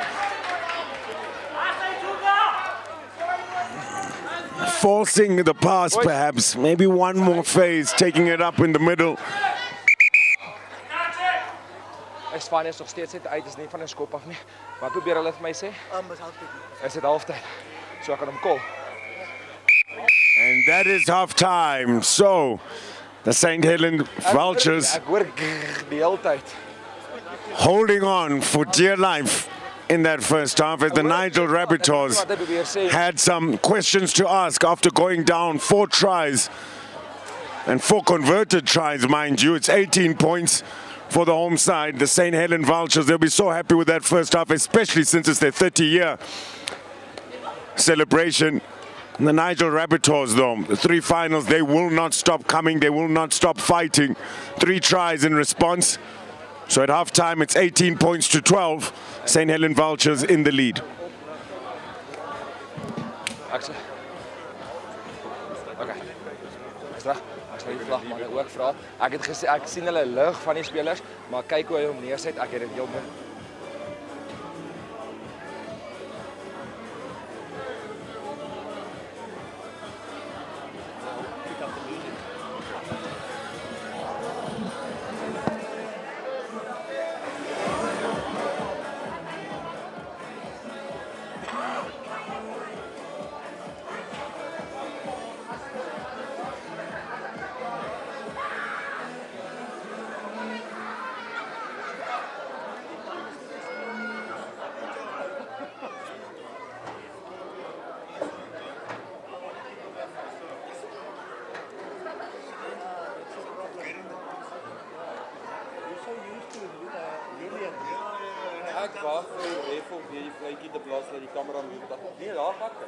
Forcing the pass perhaps. Maybe one more phase, taking it up in the middle. Is fine, is nog steeds uit, is nie van 'n skop af nie. Maar probeer hulle vir my sê? Is dit halftyd? So ek kan hom call. And that is half time. So the St. Helen Vultures Ek hoor die hele tyd. holding on for dear life in that first half as the Nigel Rabbitohs had some questions to ask after going down 4 tries and 4 converted tries, mind you. It's 18 points for the home side. The St. Helen Vultures, they'll be so happy with that first half, especially since it's their 30-year celebration. And the Nigel Rabbitohs, though, the 3 finals, they will not stop coming. They will not stop fighting. 3 tries in response. So at halftime, it's 18 points to 12. St. Helen Vultures in the lead. Okay. Is reg. Ek sal die vlag maar ook vra. Ek het gesê ek sien hulle lig van die spelers, maar kyk hoe hy hom neerset. Ek het dit heel mooi. Ek wag vir die ref om weer die vletjie te blaas dat die kamera moet. Nee, daar gaan ek.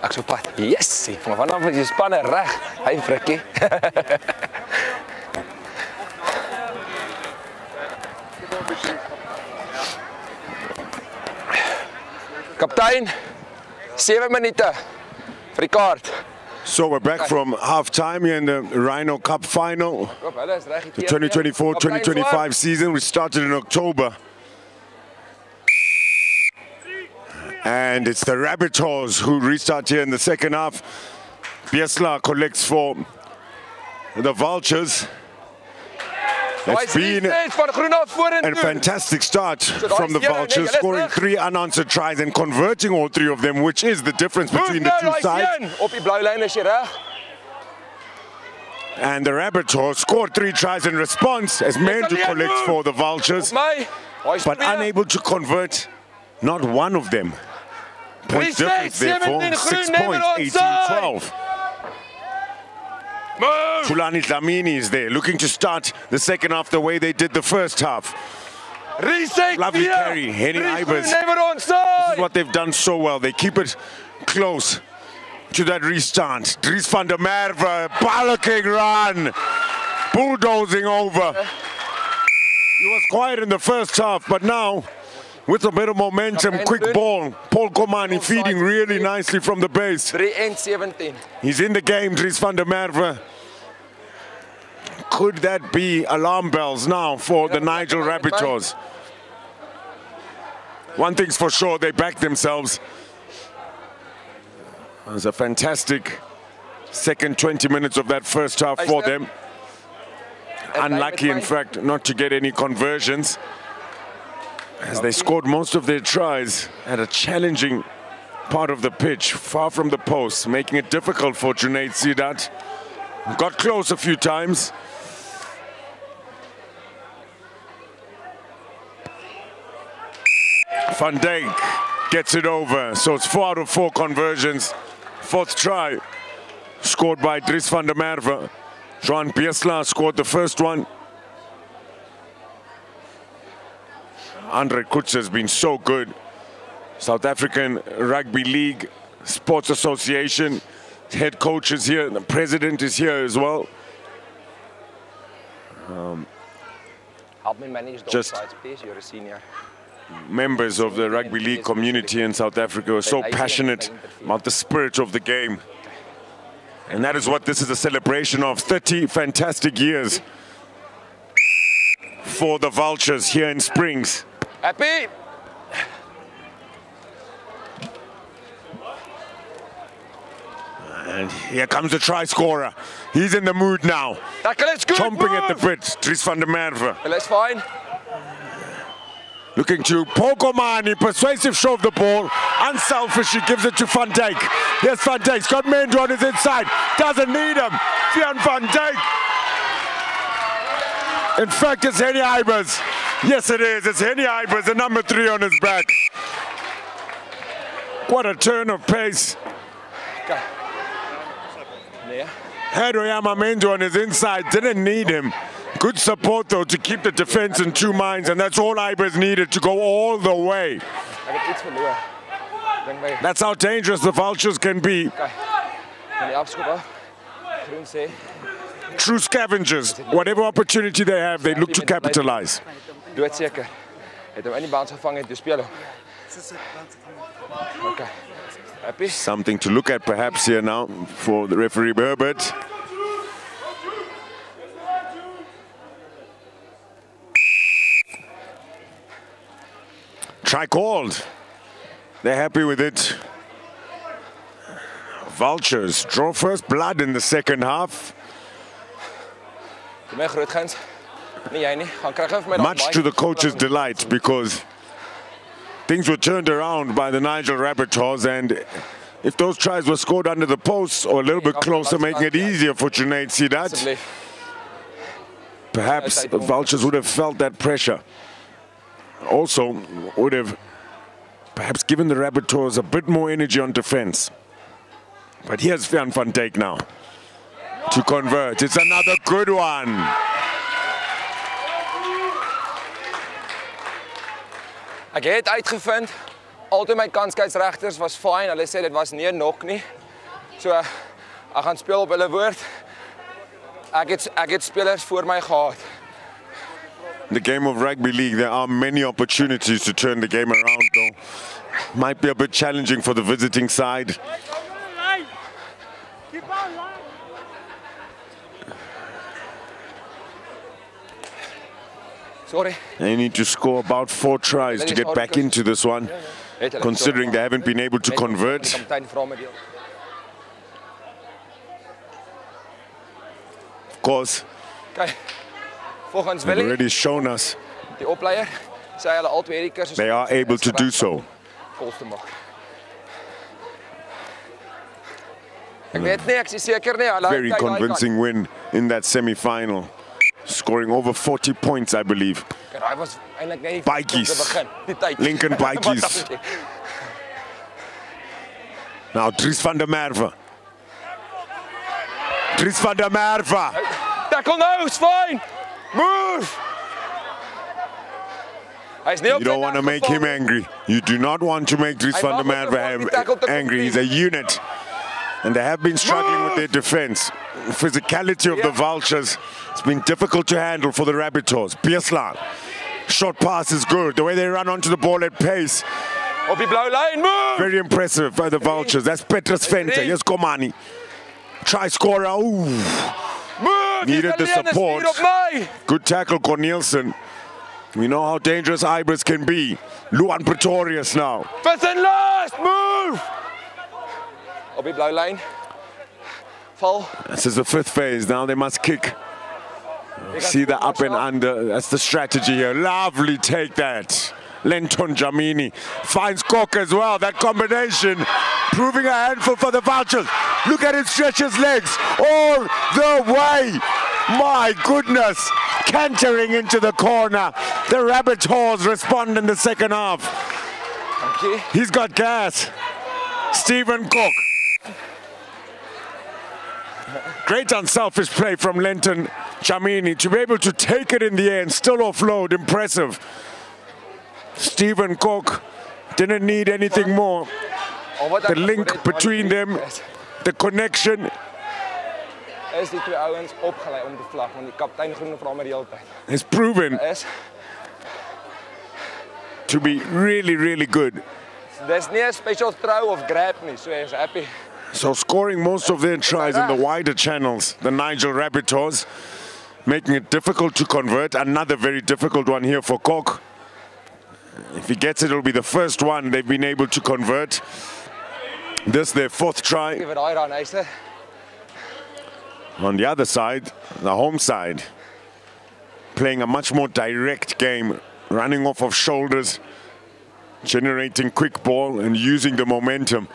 Ek so pad. Yes, van vanaf is die spanne reg. Hy frikkie. Kaptein, 7 minute vir die kaart. So we're back from half-time here in the Rhino Cup final. The 2024-2025 season, we started in October. And it's the Rabbitohs who restart here in the second half. Biesla collects for the Vultures. It's been a fantastic start from the Vultures, scoring 3 unanswered tries and converting all 3 of them, which is the difference between the two sides. And the Rabbitohs scored 3 tries in response as Mendu collects for the Vultures, but unable to convert not one of them. Points difference therefore, 6 points, 18-12. Tulani Dlamini is there, looking to start the second half the way they did the first half. Lovely carry, Henny Ibers. This is what they've done so well. They keep it close to that restart. Dries van der Merwe, bollocking run, bulldozing over. He was quiet in the first half, but now, with a bit of momentum, quick ball. Paul Komani feeding really nicely from the base. 3-17. He's in the game, Dries van der Merwe. Could that be alarm bells now for the Nigel Rabbitohs? One thing's for sure, they backed themselves. It was a fantastic second 20 minutes of that first half for them. Unlucky, in fact, not to get any conversions, as they scored most of their tries at a challenging part of the pitch, far from the post, making it difficult for Junaid Sidat. Got close a few times. Van Dijk gets it over, so it's 4 out of 4 conversions. 4th try scored by Dries van der Merwe. Johan Biesla scored the first one. Andre Kutz has been so good. South African Rugby League Sports Association head coach is here, the president is here as well. Help me manage those sides, please. You're a senior. Members of the rugby league community in South Africa are so passionate about the spirit of the game. And that is what this is a celebration of. 30 fantastic years for the Vultures here in Springs. Happy! And here comes the try scorer. He's in the mood now. Chomping at the bit, Dries van der Merwe. That's fine. Looking to Pokomani, persuasive show of the ball, unselfish, he gives it to Van Dijk. Yes, Van Dijk's got Mendu on his inside, doesn't need him. Fian Van Dijk. In fact, it's Henny Ibers. Yes, it is, it's Henny Ibers, the number 3 on his back. What a turn of pace. Okay. Yeah. Had Oyama Mendu on his inside, didn't need him. Good support, though, to keep the defense in 2 minds, and that's all Ibers needed to go all the way. That's how dangerous the Vultures can be. True scavengers. Whatever opportunity they have, they look to capitalize. Doet zeker. Het hem in die baan gevangen, dus spelen. Okay. Happy. Something to look at perhaps here now for the referee Herbert. Try called. They're happy with it. Vultures draw first blood in the second half. Much to the coach's delight, because things were turned around by the Nigel Rabbitohs, and if those tries were scored under the posts or a little bit closer, making it easier for Junaid Sidat, perhaps the Vultures would have felt that pressure. Also would have perhaps given the Rabbitohs a bit more energy on defense. But here's Van Dijk now to convert. It's another good one. Ek het uitgevind, altyd my kanskeieregters was fine. Hulle sê dit was nie 'n nok nie. So ek gaan speel op hulle woord. Ek het spelers voor my gehad. The game of rugby league, there are many opportunities to turn the game around, though. Might be a bit challenging for the visiting side. Sorry. They need to score about 4 tries to get back into this one, considering they haven't been able to convert. Of course, they've already shown us they are able to do so. Very convincing win in that semi-final. Scoring over 40 points, I believe. Bikies. Lincoln Bikies. Now Dries van der Merwe. Dries van der Merwe. Tackle now, it's fine. Move. You don't want to make him angry. You do not want to make Dries van der Merwe angry. He's a unit. And they have been struggling with their defense. Physicality of the Vultures, it's been difficult to handle for the Rabbitohs. Pierslaan, short pass is good. The way they run onto the ball at pace. Very impressive by the Vultures. That's Petrus Venter. Here's Komani. Try scorer. Ooh. Needed the support. Good tackle, Cornelissen. We know how dangerous Ibis can be. Luan Pretorius now. First and last, move! Op die blauwe lijn. Val. This is the 5th phase. Now they must kick. See the up and under. That's the strategy here. Lovely take that. Lenton Jamini finds Kok as well. That combination proving a handful for the Vultures. Look at him stretch his legs all the way. My goodness. Cantering into the corner. The Rabbitohs respond in the second half. He's got gas. Stephen Kok. Great unselfish play from Lenton Chamini to be able to take it in the air and still offload. Impressive. Stephen Kok didn't need anything more. The link between them, the connection. Is proven to be really, really good. There's no special throw of grab me, so he's happy. So scoring most of their tries in the wider channels, the Nigel Rabbitohs, making it difficult to convert. Another very difficult one here for Kok. If he gets it, it'll be the first one they've been able to convert. This their 4th try. On the other side, the home side, playing a much more direct game, running off of shoulders, generating quick ball and using the momentum.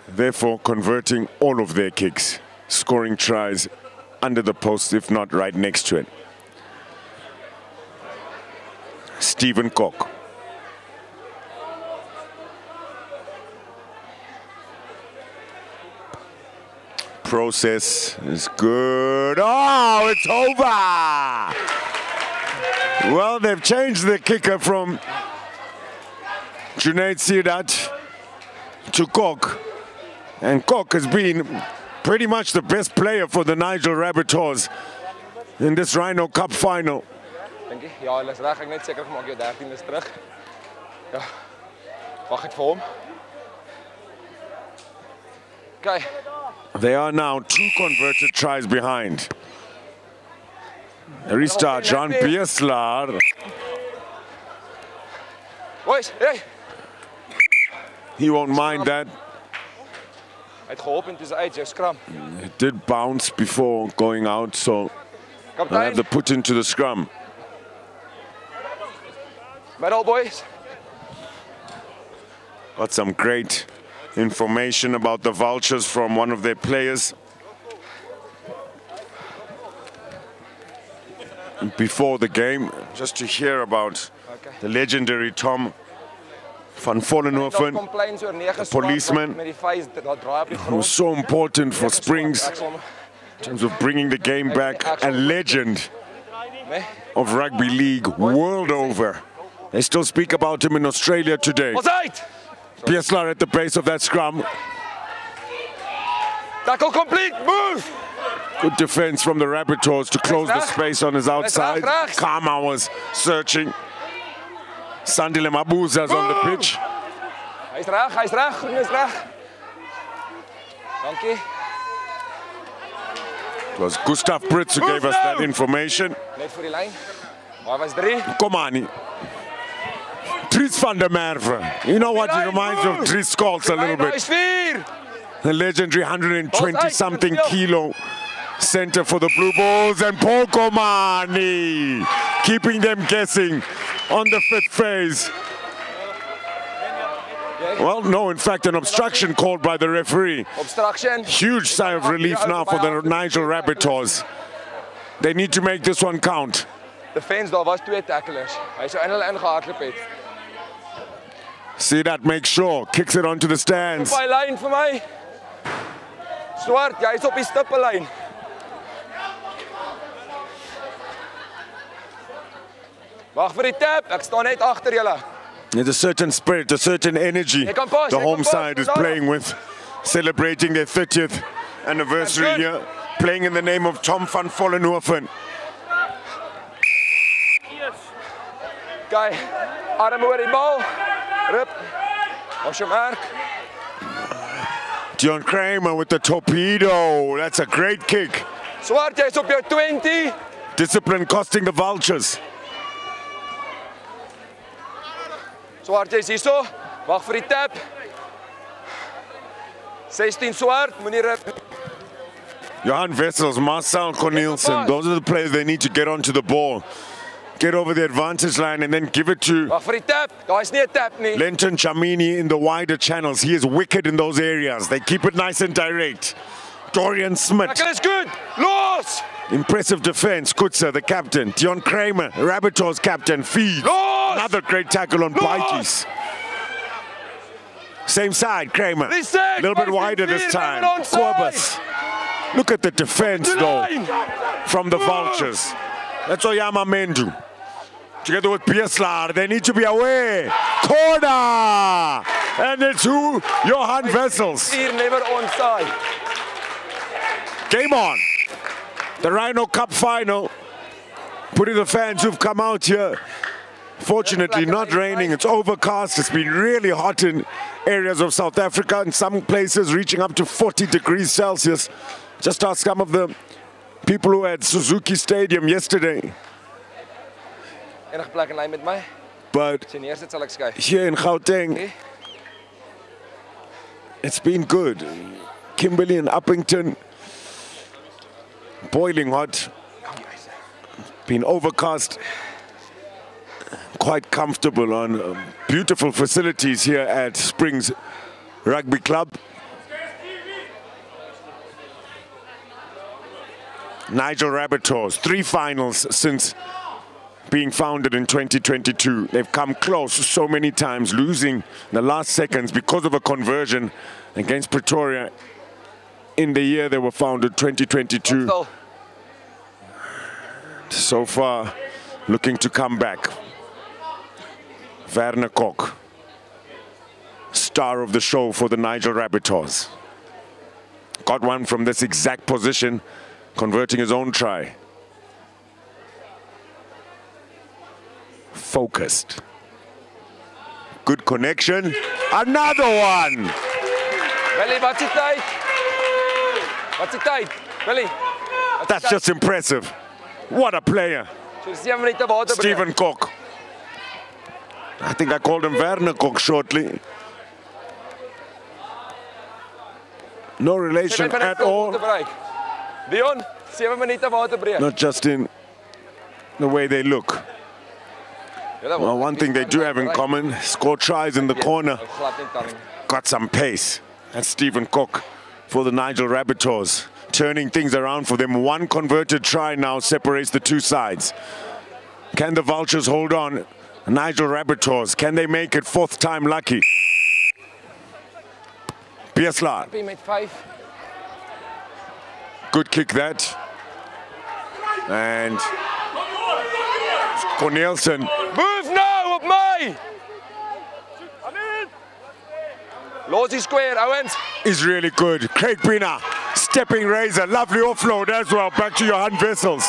Therefore, converting all of their kicks, scoring tries under the post, if not right next to it. Stephen Kok. Process is good. Oh, it's over! Well, they've changed the kicker from Junaid Sidat to Kok. And Kok has been pretty much the best player for the Nigel Rabbitohs in this Rhino Cup final. Ja, hulle is reg, ek net seker gemaak jou 13 is terug. Ja. Wag net vir hom. Okay. They are now 2 converted tries behind. A restart, Jean Pieslar. Boys, hey. He won't mind that. Hy het geholpen toe sy uit, jou scrum. It did bounce before going out, so they'll have to put into the scrum. Middle, boys. Got some great information about the Vultures from one of their players. Before the game, just to hear about the legendary Tom van Vollenhoven, a policeman who was so important for Springs in terms of bringing the game back, a legend of rugby league world over. They still speak about him in Australia today. Pieslar at the base of that scrum. Tackle complete, move! Good defense from the Rabbitohs to close the space on his outside. Kama was searching. Sandile Mabuza's on the pitch. Hy's reg, hy's reg. Dankie. It was Gustav Brits who gave us that information. Net voor die lyn. Waar was 3? Komani. Dries van der Merwe. You know what? He reminds me of Dries Scholz a little bit. The legendary 120-something kilo center for the Blue Bulls, and Paul Komani keeping them guessing on the 5th phase. Well, no, in fact, an obstruction called by the referee. Obstruction. Huge sigh of relief now for the Nigel Rabbitohs. They need to make this one count. Defense, daar was 2 tacklers. Hy sou in hulle ingehardloop het. See that, make sure. Kicks it onto the stands. Op die lyn vir my. Swart, jy's op die stippellyn. Wag vir die tap, ek staan net agter julle. There's a certain spirit, a certain energy the home side is playing with, celebrating their 30th anniversary here, playing in the name of Tom van Vollenhoven. Okay, arm oor die bal. Rip. Op jou mark. Dion Kramer with the torpedo. That's a great kick. Swart, jy's op jou 20. Discipline costing the Vultures. Swart, jy's hierso. Wag vir die tap. 16 Swart, moenie rip. Johan Wessels, Marcel Cornelissen, those are the players they need to get onto the ball. Get over the advantage line and then give it to Wag vir die tap. Daai's nie 'n tap nie. Lenton Chamini in the wider channels. He is wicked in those areas. They keep it nice and direct. Dorian Smith. Tackle is good. Los! Impressive defense. Kutsa, the captain. Dion Kramer, Rabbitohs captain, feeds. Los! Another great tackle on Pikes. Same side, Kramer. A little bit wider this time. Corbus. Look at the defense, though, from the Vultures. That's Oyama Mendu. Together with Pieslar, they need to be aware. Corner! And it's who? Johan Wessels. Here, never onside. Game on. The Rhino Cup final. Putting the fans who've come out here. Fortunately, not raining. It's overcast. It's been really hot in areas of South Africa. In some places, reaching up to 40 degrees Celsius. Just ask some of the people who had Suzuki Stadium yesterday. Enige plek in lyn met my? But Sien eers dit sal ek skuif. here in Gauteng, it's been good. Kimberley and Uppington, boiling hot. Been overcast. Quite comfortable on beautiful facilities here at Springs Rugby Club. Nigel Rabbitohs, 3 finals since being founded in 2022. They've come close so many times, losing in the last seconds because of a conversion against Pretoria in the year they were founded, 2022. So far, looking to come back. Werner Kok, star of the show for the Nigel Rabbitohs. Got one from this exact position, converting his own try. Focused. Good connection. Another one. Belly, wat se tyd? Wat is die tyd? Billy. That's just impressive. What a player. So 7 minute water. Stephen Cook. I think I called him Werner Cook shortly. No relation at all. Dion, 7 minute water break. Not just in the way they look. Well, one thing they do have in common, score tries in the corner. Got some pace. That's Stephen Cook for the Nigel Rabbitohs, turning things around for them. One converted try now separates the two sides. Can the Vultures hold on? Nigel Rabbitohs, can they make it 4th time lucky? Piesla. Good kick that. And Cornelissen. Move now op my! Losie square, Owens. Is really good. Craig Pina, stepping razor, lovely offload as well. Back to Johan Wessels.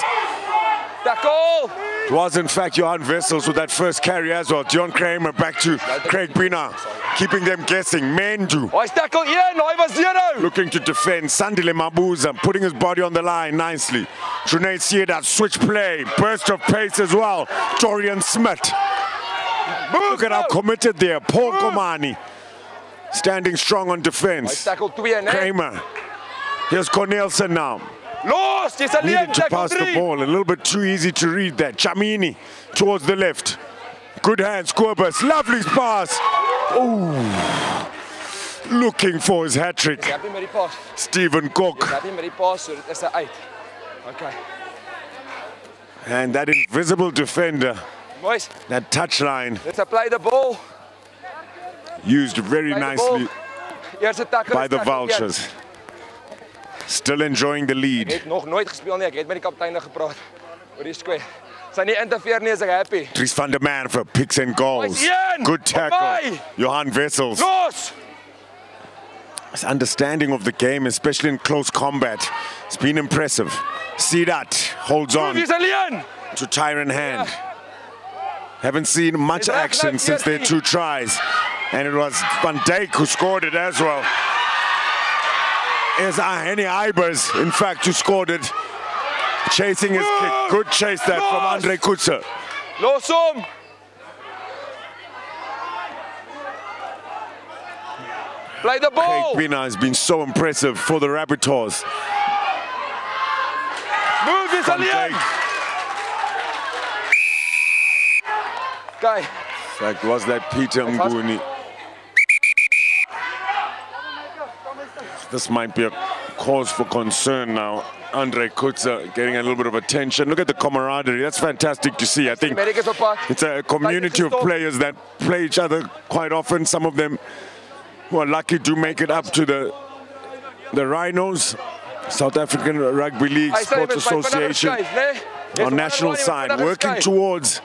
Tackle! It was in fact Johan Wessels with that first carry as well. John Kramer back to Craig Pina, keeping them guessing. Mendu. Hy's tackle 1, hy was 0. Looking to defend. Sandile Mabuza putting his body on the line nicely. Trunay Sieda, switch play. Burst of pace as well. Dorian Smith. Look at how committed there. Paul Komani standing strong on defense. Hy's tackle 2, né? Kramer. Here's Cornelissen now. Los, dis alleen Needed to tackle pass the 3. ball. A little bit too easy to read that. Chamini towards the left. Good hands, Corbus. Lovely pass. Ooh. Looking for his hat-trick. Happy met die pas. Stephen Cook. Happy met die pas, so dit is 'n uit. Okay. And that invisible defender, Boys, that touchline, let's play the ball. used very Play the nicely ball. Eerste tackle by is the tackle Vultures. Still enjoying the Ek lead. het nog nooit gespeel nie. Ek het met die kaptein gepraat oor die square. Sy nie interfereer nie, is ek happy. Dries van der Man for picks and goals. Ian, Good tackle. Amai. Johan Wessels. Los! His understanding of the game, especially in close combat, it's been impressive. See that, holds on Dis alleen. to Tyron Hand. Haven't seen much action since their 2 tries. And it was Van Dijk who scored it as well. It's Henny Ibers, in fact, who scored it. Chasing his kick. Good chase that from Andre Kutzer. Los hom. Play the Craig ball. Pina has been so impressive for the Rabbitohs. Move dis Van alleen. Dijk. Kyk. Like, was that Peter Mguni? This might be a cause for concern now. Andre Kutzer getting a little bit of attention. Look at the camaraderie. That's fantastic to see. I think America's op pad. it's a community of players that play each other quite often. Some of them who are lucky to make it up to the Rhinos, South African Rugby League Sports Association on national side, working towards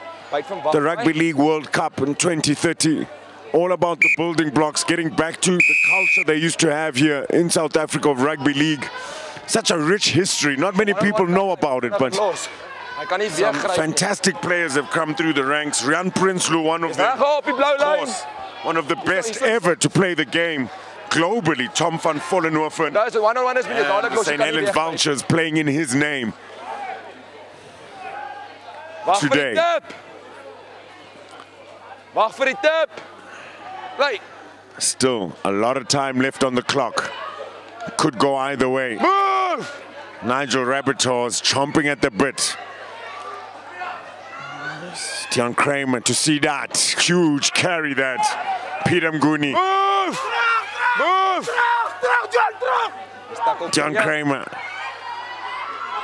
the Rugby League World Cup in 2030. All about the building blocks, getting back to the culture they used to have here in South Africa of Rugby League. Such a rich history. Not many people know about it, but some fantastic players have come through the ranks. Rian Prinsloo, one of them, of course, one of the best ever to play the game globally. Tom van Vollenhoven, Daar is 'n one-on-one is met die and dadelik the los. St. Helens Vultures playing in his name Wag vir today. die tip. Wag vir die tip. Play. Still a lot of time left on the clock. Could go either way. Move. Nigel Rabbitohs chomping at the bit. John Kramer to see that. Huge carry that. Peter Mguni. Move. Move. John Kramer.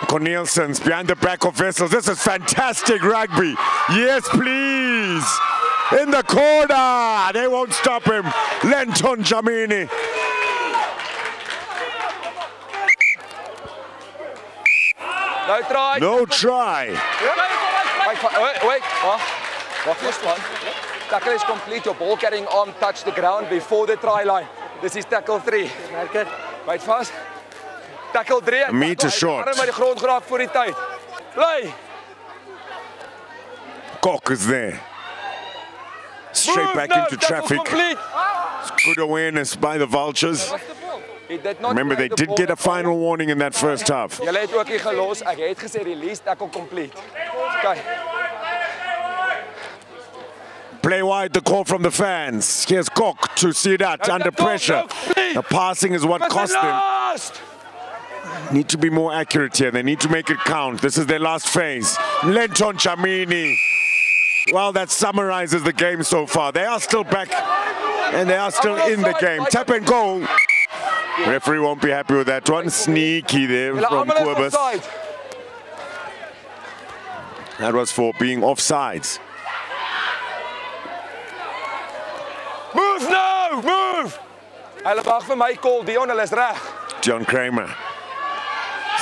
Cornelisen's behind the back of Wessels. This is fantastic rugby. Yes, please. In the corner. They won't stop him. Lenton Jamini. Nou try. No try. Wait. Wag first one. Tackle is complete. Your ball carrying arm touch the ground before the try line. This is tackle 3. Merk it. Wait fast. Tackle 3. A meter short. Arm by die grond geraak voor die tyd. Play. Kok is there. Straight back into traffic. Complete. Good awareness by the Vultures. Remember, they did get a final warning in that first half. Julle het ook hier gelos. Ek het gesê release tackle complete. Okay. Play wide, the call from the fans. Here's Kok to see that under pressure. The passing is what cost them. Need to be more accurate here. They need to make it count. This is their last phase. Lenton Chamini. Well, that summarizes the game so far. They are still back and they are still in the game. Tap and goal. Referee won't be happy with that one. Sneaky there from Kobus. That was for being offsides. Move now! Move! Hulle wag vir my call, Dion, hulle is reg. John Kramer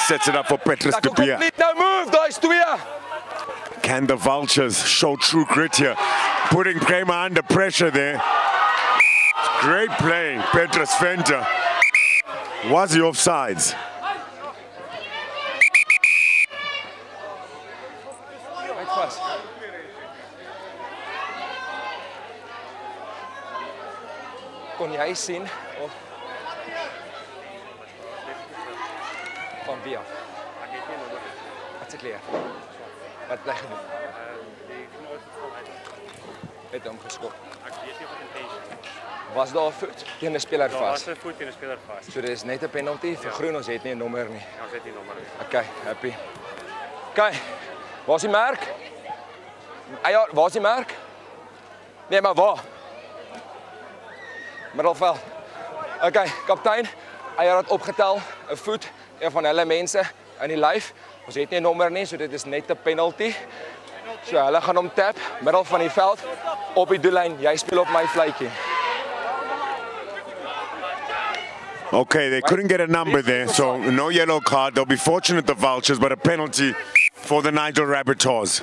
sets it up for Petrus de Beer. Now move, daai's twee. Can the Vultures show true grit here? Putting Kramer under pressure there. Great play, Petrus Venter. Was he offsides? Kon jy sien of van wie af? Wat se kleur? Wat bly gedoen? Die knoop val uit. Het hom geskop. Ek weet nie of dit intention. Was daar 'n voet teen 'n speler vas? Daar was 'n voet teen 'n speler vas. So dis net 'n penalty vir groen, ons het nie 'n nommer nie. Ons het nie nommer nie. Okay, happy. Okay. Waar is die merk? Ja, waar is die merk? Nee, maar waar? Middelveld. Okay, kaptein. Hy het opgetel 'n voet een van hulle mense in die lyf. Ons het nie 'n nommer nie, so dit is net 'n penalty. So hulle gaan hom tap middel van die veld op die doellyn. Jy speel op my vletjie. Okay, they couldn't get a number there, so no yellow card. They'll be fortunate, the Vultures, but a penalty for the Nigel Rabbitohs.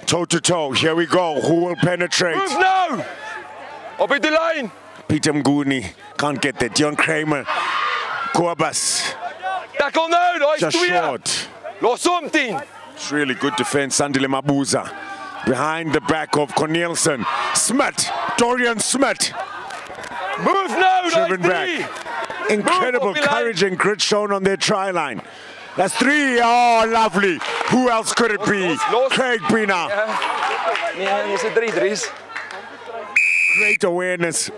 Toe to toe, here we go. Who will penetrate? Move now! Op die doellyn. Peter Mguni can't get that. John Kramer. Kobus. Tackle nou, daai is Just twee. short. Los hom 10. It's really good defense. Sandile Mabuza. Behind the back of Cornelison. Smith. Dorian Smith. Move now, Driven daai back. Incredible courage and grit shown on their try line. That's 3. Oh, lovely. Who else could it be? Craig Pina. Nee, dis 'n 3-3's. Great awareness.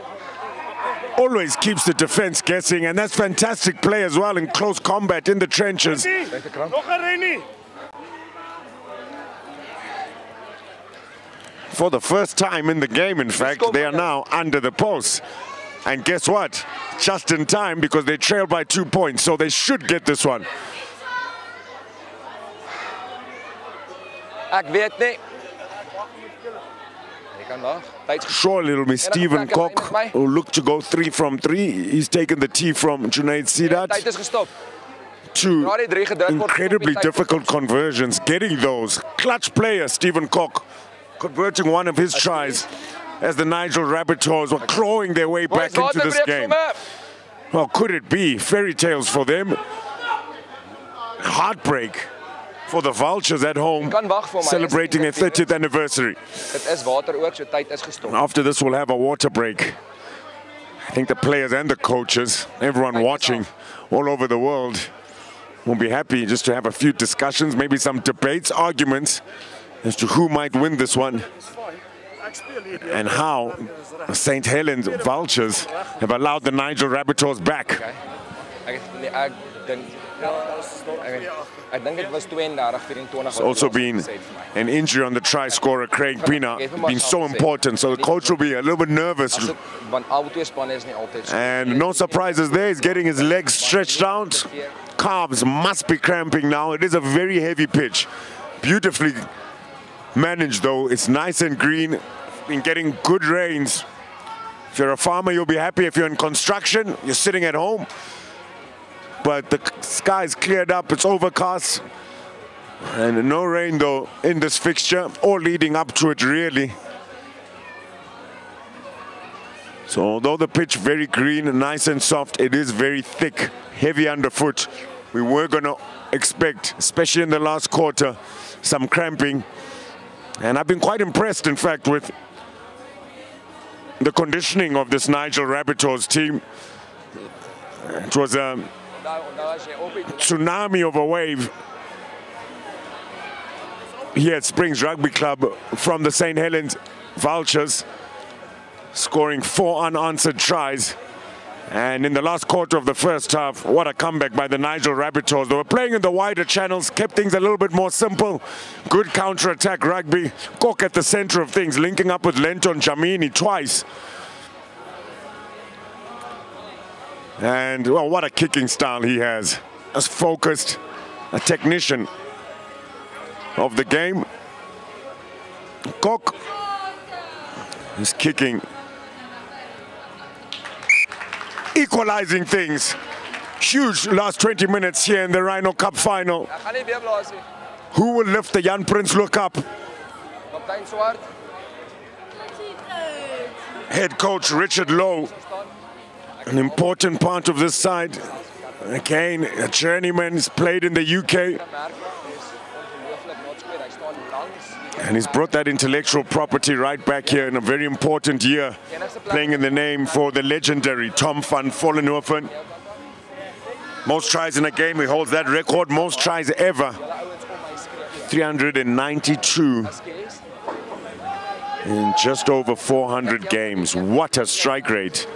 Always keeps the defense guessing, and that's fantastic play as well in close combat in the trenches. For the first time in the game, in fact, they are now under the post. And guess what? Just in time, because they trail by 2 points, so they should get this one. Ek weet nie. Jy kan nog. Surely it'll be Stephen Kok, who looked to go 3 from 3. He's taken the tee from Junaid Sidat. Tyd is gestop. Two incredibly difficult conversions. Getting those. Clutch player, Stephen Kok, converting one of his tries as the Nigel Rabbitohs were clawing their way back into this game. Well, could it be fairy tales for them? Heartbreak for the Vultures at home, celebrating their 30th anniversary. Dit is water ook, so tyd is gestop. After this, we'll have a water break. I think the players and the coaches, everyone watching all over the world, will be happy just to have a few discussions, maybe some debates, arguments as to who might win this one and how St. Helens Vultures have allowed the Nigel Rabbitohs back. It's also been an injury on the try scorer, Craig Pina, being so important, so the coach will be a little bit nervous. And no surprises there, he's getting his legs stretched out. Calves must be cramping now. It is a very heavy pitch. Beautifully managed though, it's nice and green, been getting good rains. If you're a farmer, you'll be happy. If you're in construction, you're sitting at home. But the sky's cleared up, it's overcast. And no rain though in this fixture, or leading up to it really. So although the pitch very green and nice and soft, it is very thick, heavy underfoot. We were gonna expect, especially in the last quarter, some cramping. And I've been quite impressed, in fact, with the conditioning of this Nigel Rabbitohs team. It was a tsunami of a wave here at Springs Rugby Club from the St. Helens Vultures, scoring 4 unanswered tries. And in the last quarter of the first half, what a comeback by the Nigel Rabbitohs. They were playing in the wider channels, kept things a little bit more simple. Good counter-attack rugby. Kok at the center of things, linking up with Lenton Jamini twice. And, well, what a kicking style he has. As focused, a technician of the game. Kok is kicking, equalizing things. Huge last 20 minutes here in the Rhino Cup final. Who will lift the Jan Prinsloo Cup? Head coach Richard Lowe, an important part of this side. Again, a journeyman, he's played in the UK. And he's brought that intellectual property right back here in a very important year, playing in the name for the legendary Tom van Vollenhoven. Most tries in a game, he holds that record, most tries ever. 392 in just over 400 games. What a strike rate.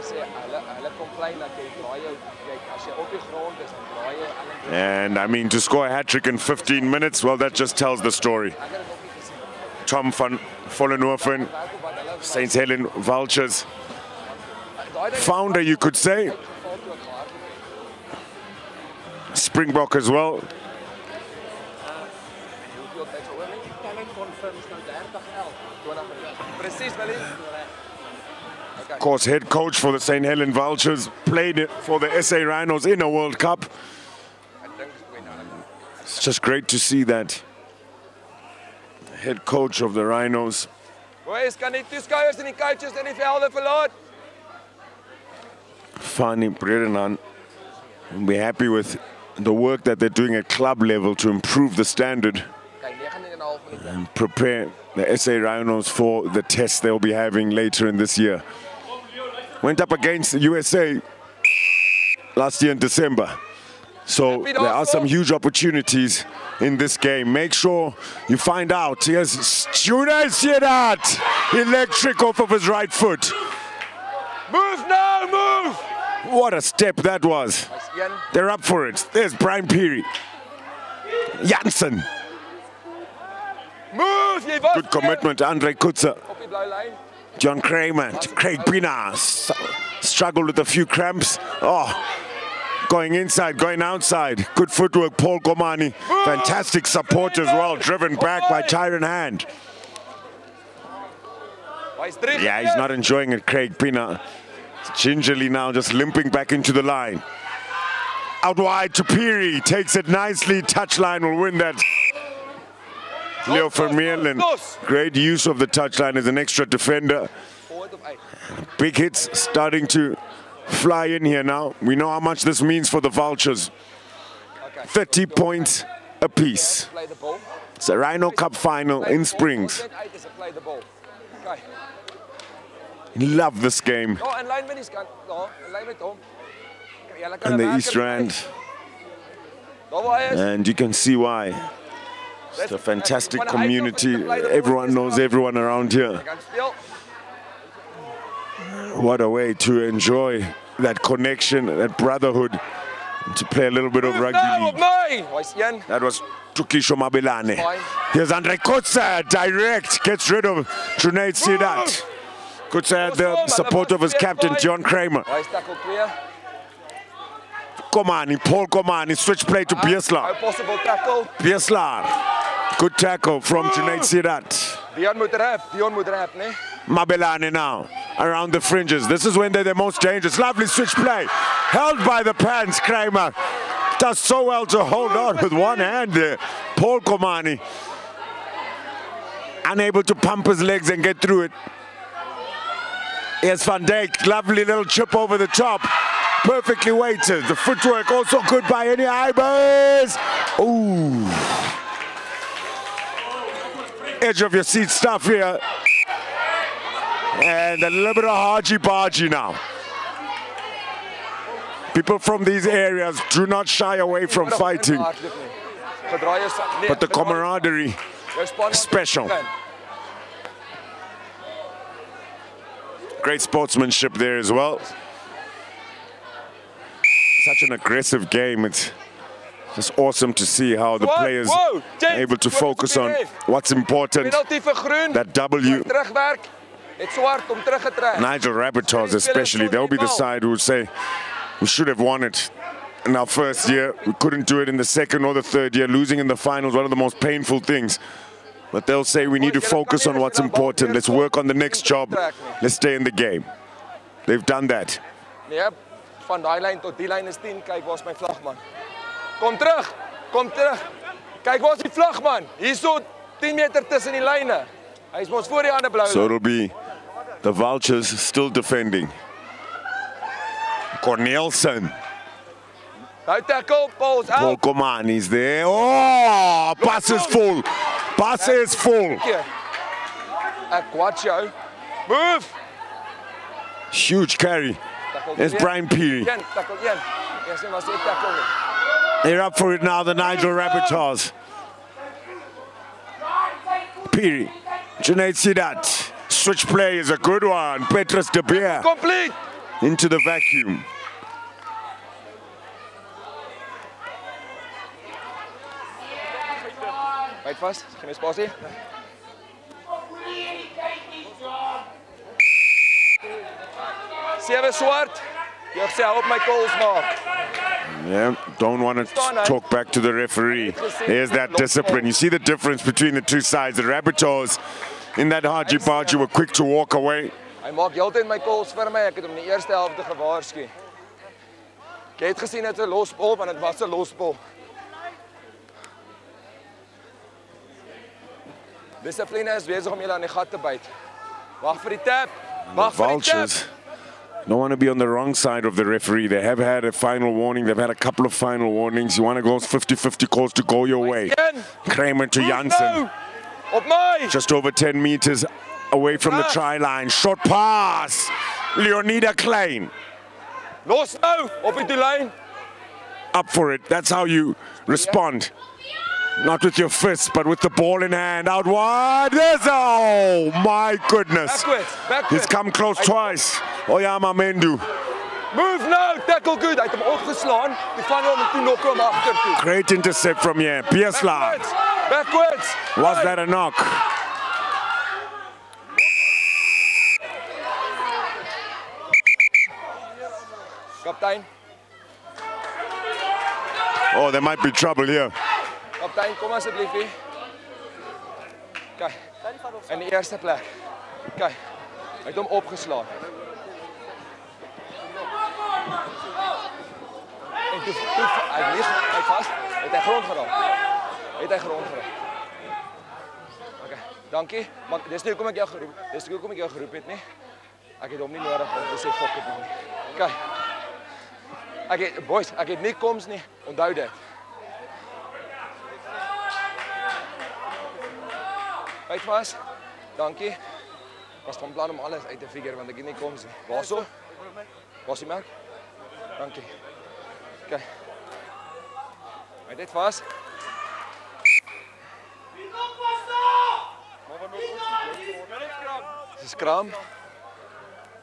And I mean, to score a hat-trick in 15 minutes, well, that just tells the story. Tom van Vollenhoven, St. Helens Vultures founder, you could say. Springbok as well. Of course, head coach for the St. Helens Vultures, played it for the SA Rhinos in a World Cup. It's just great to see that. Head coach of the Rhinos. Fani Brerenan will be happy with the work that they're doing at club level to improve the standard and prepare the SA Rhinos for the test they'll be having later in this year. Went up against the USA last year in December. So there are some huge opportunities in this game. Make sure you find out. Here's Sidat, electric off of his right foot. Move now, move! What a step that was. They're up for it. There's Brian Peary. Janssen. Move! Good commitment, Andre Kutzer. John Kramer, Craig Pina. Struggled with a few cramps. Oh. Going inside, going outside. Good footwork, Paul Komani. Fantastic support as well, driven back by Tyron Hand. Yeah, he's not enjoying it, Craig Pina. Gingerly now just limping back into the line. Out wide to Peary, takes it nicely. Touchline will win that. Leo Vermeulen, great use of the touchline as an extra defender. Big hits starting to fly in here now. We know how much this means for the Vultures. 30 points apiece. It's a Rhino Cup final in Springs. Love this game. And the East Rand. And you can see why. It's a fantastic community. Everyone knows everyone around here. What a way to enjoy that connection, that brotherhood, to play a little bit of rugby league. That was Tukisho Mabelane. Here's Andre Kutzer, direct, gets rid of Junaid Sidat. Kutzer had the support of his captain, John Kramer. Komani, Paul Komani, switch play to Bieslar. Bieslar, good tackle from Junaid Sidat. Mabelane now, around the fringes. This is when they're the most dangerous. Lovely switch play. Held by the pants, Kramer. Does so well to hold on with one hand there. Paul Komani. Unable to pump his legs and get through it. Here's Van Dijk. Lovely little chip over the top. Perfectly weighted. The footwork also good by any Ibers. Ooh. Edge of your seat stuff here. And a little bit of Haji-Baji now. People from these areas do not shy away from fighting. But the camaraderie, special. Great sportsmanship there as well. Such an aggressive game. It's just awesome to see how the players are able to focus on what's important. That W. Nigel Rabbitohs especially, they'll be the side who would say, we should have won it in our first year. We couldn't do it in the second or the third year. Losing in the finals, one of the most painful things. But they'll say we need to focus on what's important. Let's work on the next job. Let's stay in the game. They've done that. Ja, van daai lyn tot die lyn is 10. Kyk, waar's my vlagman? Kom terug. Kom terug. Kyk, waar's die vlagman? Hierso 10 meter tussen die lyne. Hy's mos voor die ander blou. So it'll be the Vultures still defending. Cornelsen. Nou tackle, Paul's out. Paul Komani's there. Oh, pass is full. Pass is full. Ek watch jou. Move. Huge carry. There's Brian Peary. Tackle 1. Yes, was die tackle. They're up for it now, the Nigel Rabbitohs. Peary. Junaid Sidat. Switch play is a good one. Petrus de Beer. Complete. Into the vacuum. Byt vas, geen spasie. Sewe swart. Jy sê op my calls maak. Yeah, don't want to talk back to the referee. There's that discipline. You see the difference between the two sides. The Rabbitohs in that haji-baji were quick to walk away. Hy maak heeltyd my calls vir my. Ek het hom in die eerste helfte gewaarsku. Jy het gesien dit is 'n losbal, want dit was 'n losbal. Dissipline is besig om julle aan die gat te byt. Wag vir die tap. Wag vir die tap. Vultures don't want to be on the wrong side of the referee. They have had a final warning. They've had a couple of final warnings. You want to go 50-50 calls to go your way. Kramer to Janssen. Op my. Just over 10 meters away from the try line. Short pass. Leonida Klein. Los nou op die lyn. Up for it. That's how you respond. Not with your fists, but with the ball in hand. Out wide. There's, oh my goodness. Backwards. He's come close twice. Oyama Mendu. Move now. Tackle good. Hy het hom opgeslaan. Die vang hom en toe nok hom agter toe. Great intercept from here. Piersla. Backwards. Was that a knock? Kaptein. Oh, there might be trouble here. Kaptein, kom asseblief hier. Kyk. In die eerste plek. Kyk. Hy het hom opgeslaan. En toe hy lig, hy vas. Het hy grond geraak. Het hy grond geraak. Okay, dankie. Maar dis nie hoekom ek jou geroep. Dis nie hoekom ek jou geroep het nie. Ek het hom nie nodig om te sê fuck it nie. Kyk. Boys, ek het nie koms nie. Onthou dit. Byt vas. Dankie. Was van plan om alles uit te figure want ek het nie koms nie. Waarso? Was die merk? Dankie. Kyk. Byt dit vas. Dis skram.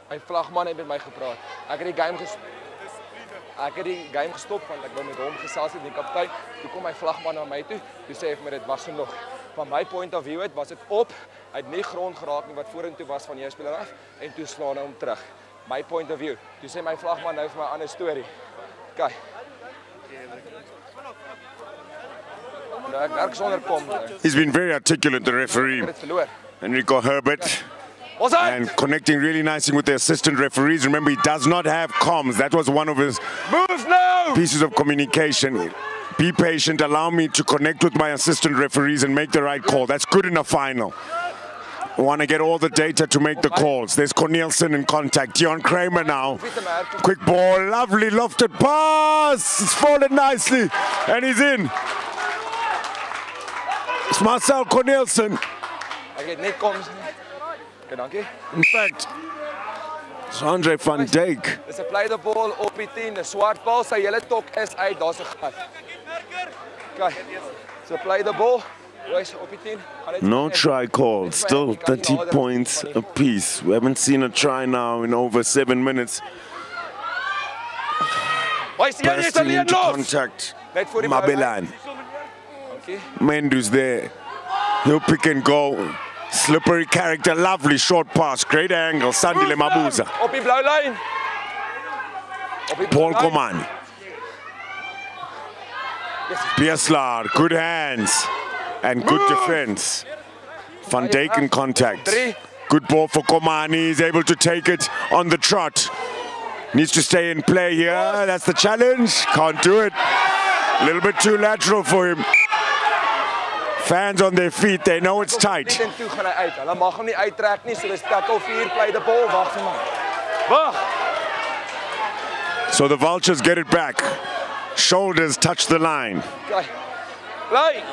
My vlagman het met my gepraat. Ek het die game gestop want ek wou met hom gesels het, die kaptein. Toe kom my vlagman na my toe. Toe sê hy vir my dit was genoeg. Van my point of view was dit op. Hy het nie grond geraak nie wat vorentoe was van jou speler af en toe slaan hy hom terug. My point of view. Toe sê my vlagman nou vir my 'n ander storie. Kyk. Nou ek werk sonder kom. He's been very articulate, the referee. Enrico Herbert. And connecting really nicely with the assistant referees. Remember, he does not have comms. That was one of his pieces of communication. Be patient, allow me to connect with my assistant referees and make the right call. That's good in a final. We want to get all the data to make the calls. There's Cornelsen in contact. Dion Kramer now. Quick ball, lovely lofted pass. It's folded nicely, and he's in. It's Marcel Cornelsen. Ek het net koms. Okay, dankie. In fact, Andre van Dijk. Dis 'n play the ball op die 10, 'n swart bal, sy hele tok is uit, daar's 'n gat. Okay. So play the ball. Boys op die 10. No try called. Still 30 points apiece. We haven't seen a try now in over 7 minutes. Boys, hier is Bursting alleen into los. contact. Net voor die Mabelan. Dankie. Mendu's there. He'll pick and go. Slippery character, lovely short pass, great angle. Sandile Mabuza. Op die blou lyn. Op die Paul blou lyn. Komani. Bieslar, good hands and good defense. Van Dijk in contact. Good ball for Komani. He's able to take it on the trot. Needs to stay in play here. That's the challenge. Can't do it. A little bit too lateral for him. Fans on their feet, they know it's tight. En toe gaan hy uit. Hulle mag hom nie uittrek nie, so dis tackle 4, play the ball. Wag vir my. Wag. So the Vultures get it back. Shoulders touch the line. Okay. Play.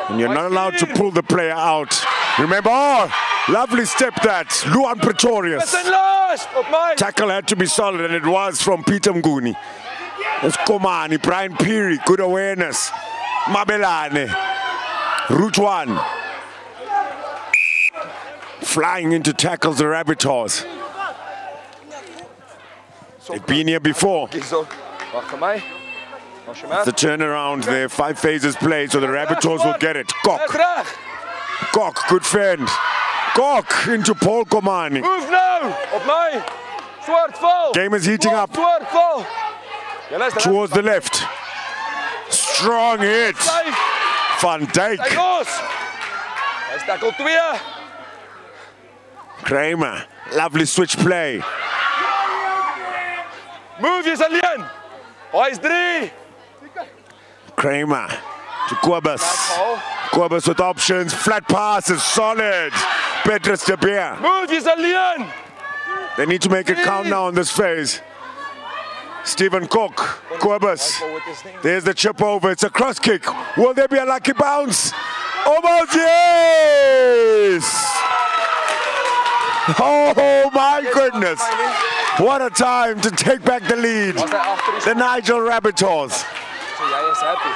And you're not allowed to pull the player out. Remember, oh, lovely step that. Luan Pretorius. Listen last. Op my. Tackle had to be solid, and it was from Peter Mguni. It's Komani, Brian Peary, good awareness. Mabelane, route 1. Flying into tackles the Rabbitohs. They've been here before. Wag vir my. The turnaround there, 5 phases played, so the Rabbitohs will get it. Kok, Kok, good fend. Kok into Paul Komani. Move now. Op my. Swart val. Game is heating up Swart val. towards the left. Strong hit. Van Dijk. Hy los. Hy's tackle 2. Kramer, lovely switch play. Move jy's alleen. Hy's 3. Kramer to Kobus. Kobus with options. Flat pass is solid. Petrus de Beer. Move jy's alleen. They need to make it count now on this phase. Stephen Cook, Kobus. There's the chip over. It's a cross kick. Will there be a lucky bounce? Almost, yes! Oh my goodness. What a time to take back the lead. The Nigel Rabbitohs. So jy is happy.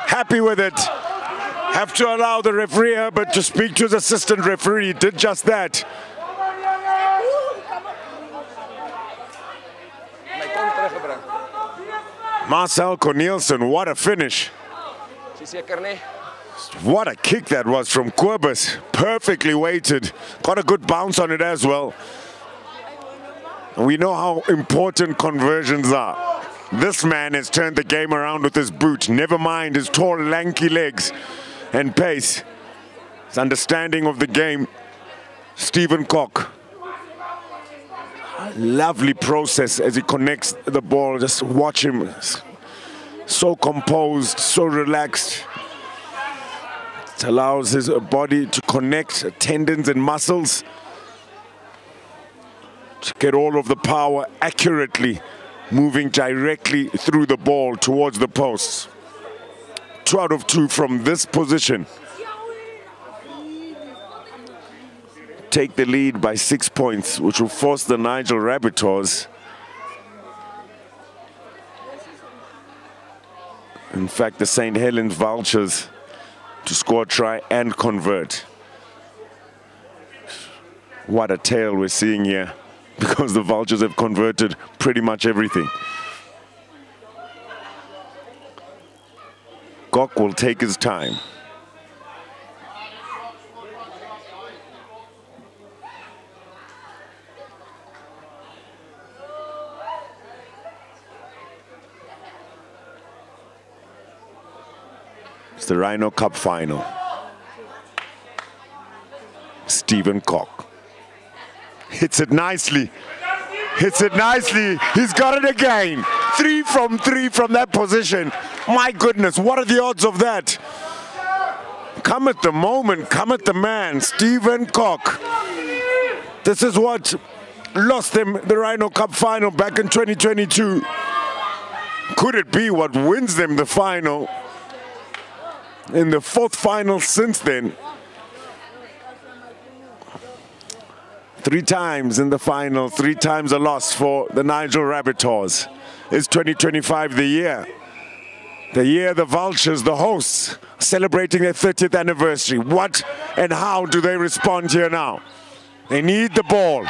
Happy with it. Have to allow the referee here, but to speak to his assistant referee, did just that. Marcel Cornelissen, what a finish. What a kick that was from Kobus. Perfectly weighted. Got a good bounce on it as well. And we know how important conversions are. This man has turned the game around with his boot. Never mind his tall, lanky legs and pace. His understanding of the game. Stephen Cook. Lovely process as he connects the ball. Just watch him. So composed, so relaxed. It allows his body to connect tendons and muscles to get all of the power accurately, moving directly through the ball towards the posts. 2 out of 2 from this position. Take the lead by 6 points, which will force the Nigel Rabbitohs. In fact, the St. Helens Vultures to score, try, and convert. What a tale we're seeing here, because the Vultures have converted pretty much everything. Gok will take his time. It's the Rhino Cup final. Stephen Cook hits it nicely. Hits it nicely. He's got it again. 3 from 3 from that position. My goodness, what are the odds of that? Come at the moment, come at the man. Stephen Cook. This is what lost them the Rhino Cup final back in 2022. Could it be what wins them the final? in the 4th final since then. 3 times in the final, 3 times a loss for the Nigel Rabbitohs. Is 2025 the year? The year the Vultures, the hosts, celebrating their 30th anniversary. What and how do they respond here now? They need the ball.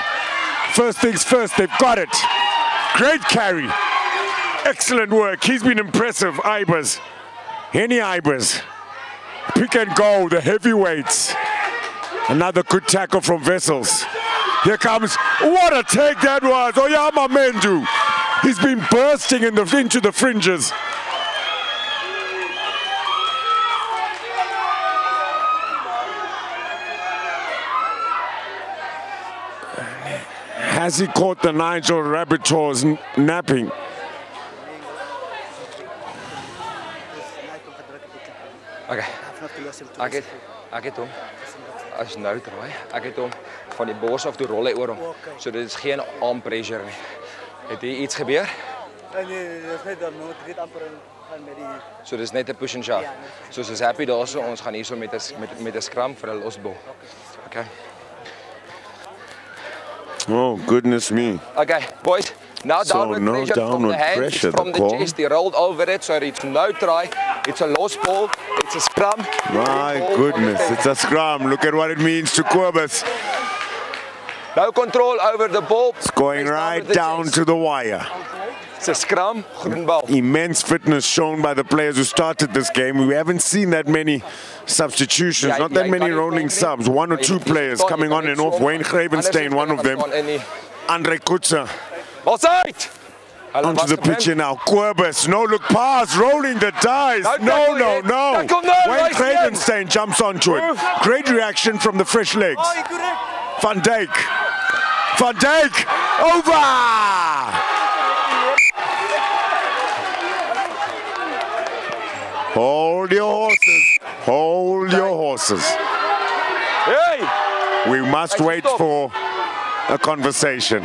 First things first, they've got it. Great carry. Excellent work. He's been impressive, Ibers. Henny Ibers. Pick and go, the heavyweights. Another good tackle from Vessels. Here comes, what a take that was. Oyama Mendu. He's been bursting into the fringes. Has he caught the Nigel Rabbitohs napping? Okay. Ek het hom as nou draai. Ek het hom van die bors af toe rol hy oor hom. So dit is geen arm pressure nie. Het hier iets gebeur? Nee, dis net dan nou dit amper gaan met die. So dis net 'n push and shove. So ons is happy daarso. Ons gaan hierso met 'n scrum vir 'n losbal. Okay. Oh, goodness me. Okay, boys. Now So downward no pressure from downward the hands, pressure, from the the call. chest. He rolled over it, so it's no try. It's a lost ball. It's a scrum. My goodness, it's a scrum. Look at what it means to Querbus. No control over the ball. It's going right down to the wire. It's a scrum, groen bal. Immense fitness shown by the players who started this game. We haven't seen that many substitutions, Yeah, not that yeah, many you rolling can't subs. 1 or 2 players coming on and off. Wayne Gravenstein, one of them. Andre Kutzer Ball's out! onto the pitch here now. Querbus, no look pass, rolling the dice. No, no, no. Tackle, no, Wayne right Gravenstein jumps onto it. Great reaction from the fresh legs. Van Dijk. Van Dijk, over! Hold your horses. Hold your horses. Hey! We must wait for a conversation.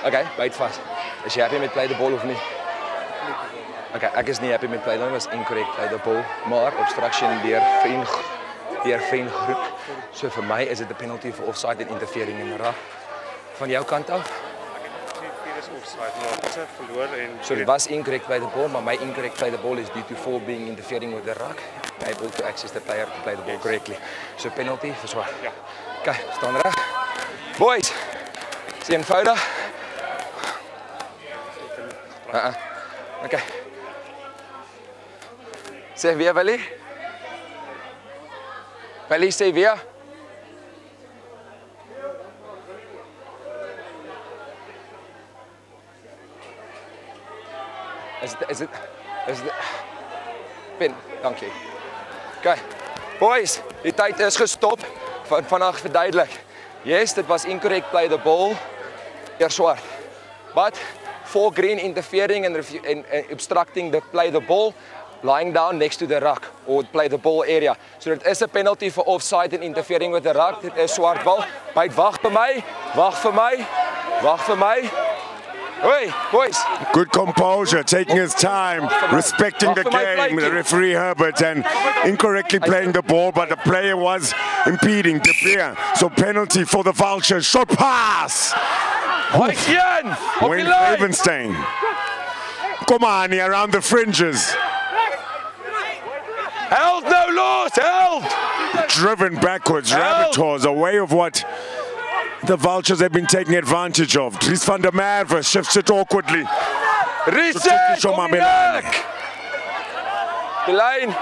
Okay, byt vas. Is jy happy met play the ball of nie? Okay, ek is nie happy met play, dit was incorrect play the ball, maar obstruction deur vriend groep. So vir my is dit 'n penalty vir offside en interfering in rug. Van jou kant af? So it was incorrect play the ball, maar my incorrect play the ball is due to fall being interfering with the ruck. Able to access the player to play the ball correctly. So penalty vir swaar. Ja. Okay, staan reg. Boys, is eenvoudig. Okay. Sê weer, Willie. Willie, sê weer. Is it? Pin, dankie. Okay, boys, die tyd is gestop. Vandag verduidelik. Yes, dit was incorrect play the ball. Eer swart. But for green interfering and obstructing the play the ball, lying down next to the ruck or play the ball area. So dit is 'n penalty for offside and interfering with the ruck. Dit is swart bal. Byt wag vir my. Wag vir my. Wag vir my. Hey, boys. Good composure, taking his time, respecting the game. The referee Herbert and incorrectly playing the ball, but the player was impeding De Beer. So penalty for the Vultures. Short pass. Wayne Gravenstein. Komani around the fringes. Held, no loss, held! Driven backwards, Rabbitohs, a way of what the Vultures have been taking advantage of. Dries van der Merwe shifts it awkwardly. Reset! The line.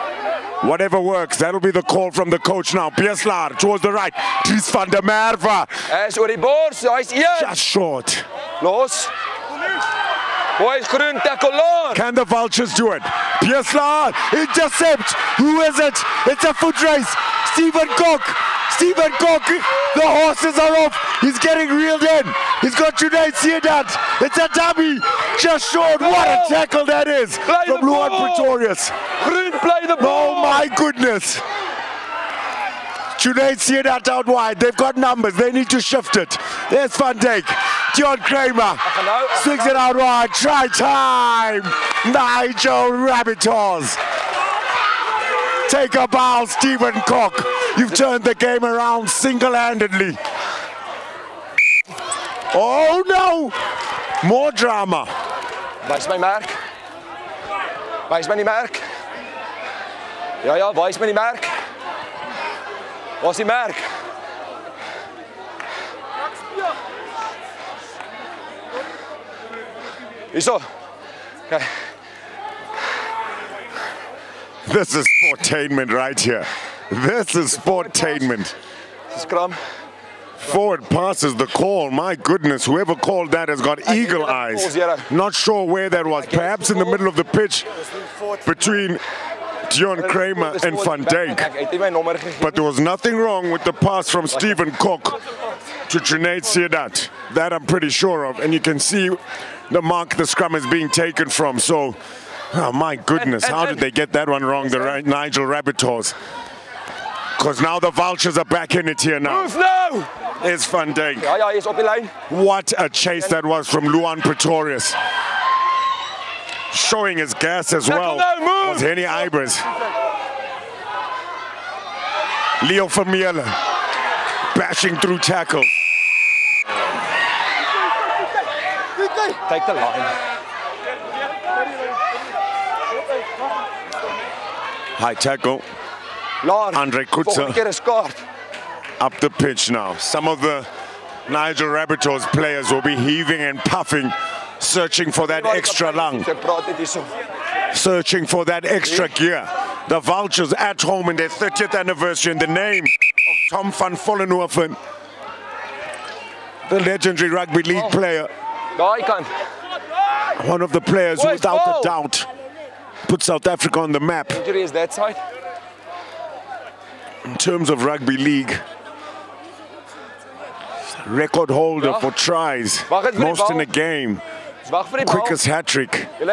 Whatever works, that'll be the call from the coach now. Pieslar towards the right. Dries van der Merwe. Hy's oor die bors, hy's just short. Los. Boys, groen tackle on. Can the Vultures do it? Pieslar, intercept. Who is it? It's a foot race. Stephen Cook. Stephen Cook, the horses are off. He's getting reeled in. He's got Junaid Siadat. It's a dummy. Just short. What a tackle that is from Luan Pretorius. Groen, play the ball. Oh my goodness. Junaid Siadat out wide. They've got numbers. They need to shift it. There's Van Dijk. John Kramer. Swings it out wide. Try time. Nigel Rabbitohs. Take a bow, Stephen Cook. You've turned the game around single-handedly. Oh no! More drama. Wys my merk. Wys my die merk. Ja, wys my die merk. Waar is die merk? Hierso. Okay. This is sportainment right here. This is sportainment. Scrum. Forward passes the call. My goodness, whoever called that has got eagle eyes. Not sure where that was. Perhaps in the middle of the pitch between Dion Kramer and Van Dijk. But there was nothing wrong with the pass from Stephen Cook to Junaid Siedat. That I'm pretty sure of. And you can see the mark the scrum is being taken from. So, oh my goodness, how did they get that one wrong, the Nigel Rabbitohs? Because now the Vultures are back in it here now. Move now! There's Van Dijk. Ja, he's op die lyn. What a chase that was from Luan Pretorius. Showing his gas as well was Henny Ibers. Leo Vermeulen bashing through tackle. Take the line. High tackle. Andre Volgende keer is kaart. Up the pitch now. Some of the Nigel Rabbitohs players will be heaving and puffing, searching for that extra lung, searching for that extra gear. The Vultures at home in their 30th anniversary in the name of Tom van Vollenhoven, the legendary rugby league player. One of the players who, without a doubt, put South Africa on the map. Injury is that side. In terms of rugby league, record holder for tries, most in a game, quickest hat-trick, and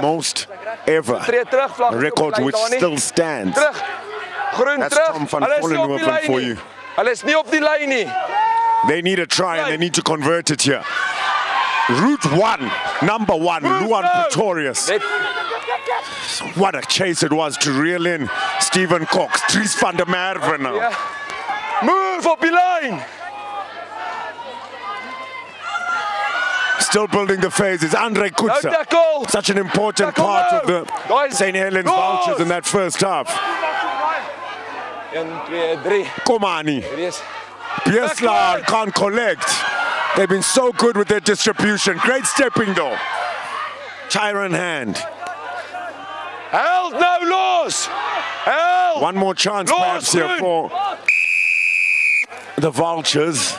most ever. A record which still stands. That's Tom van Vollenhoven for you. They need a try and they need to convert it here. Route 1, number 1, Luan Pretorius. What a chase it was to reel in Stephen Cox. Dries van der Merwe now. Yeah. Move up the line. Still building the phases. Andre Kutsa. Such an important part of the St. Helens Vultures in that first half. 1, 2, 3. Komani. Bieslar can't collect. They've been so good with their distribution. Great stepping though. Tyrant hand. Held, no loss. Held. One more chance perhaps here for the Vultures.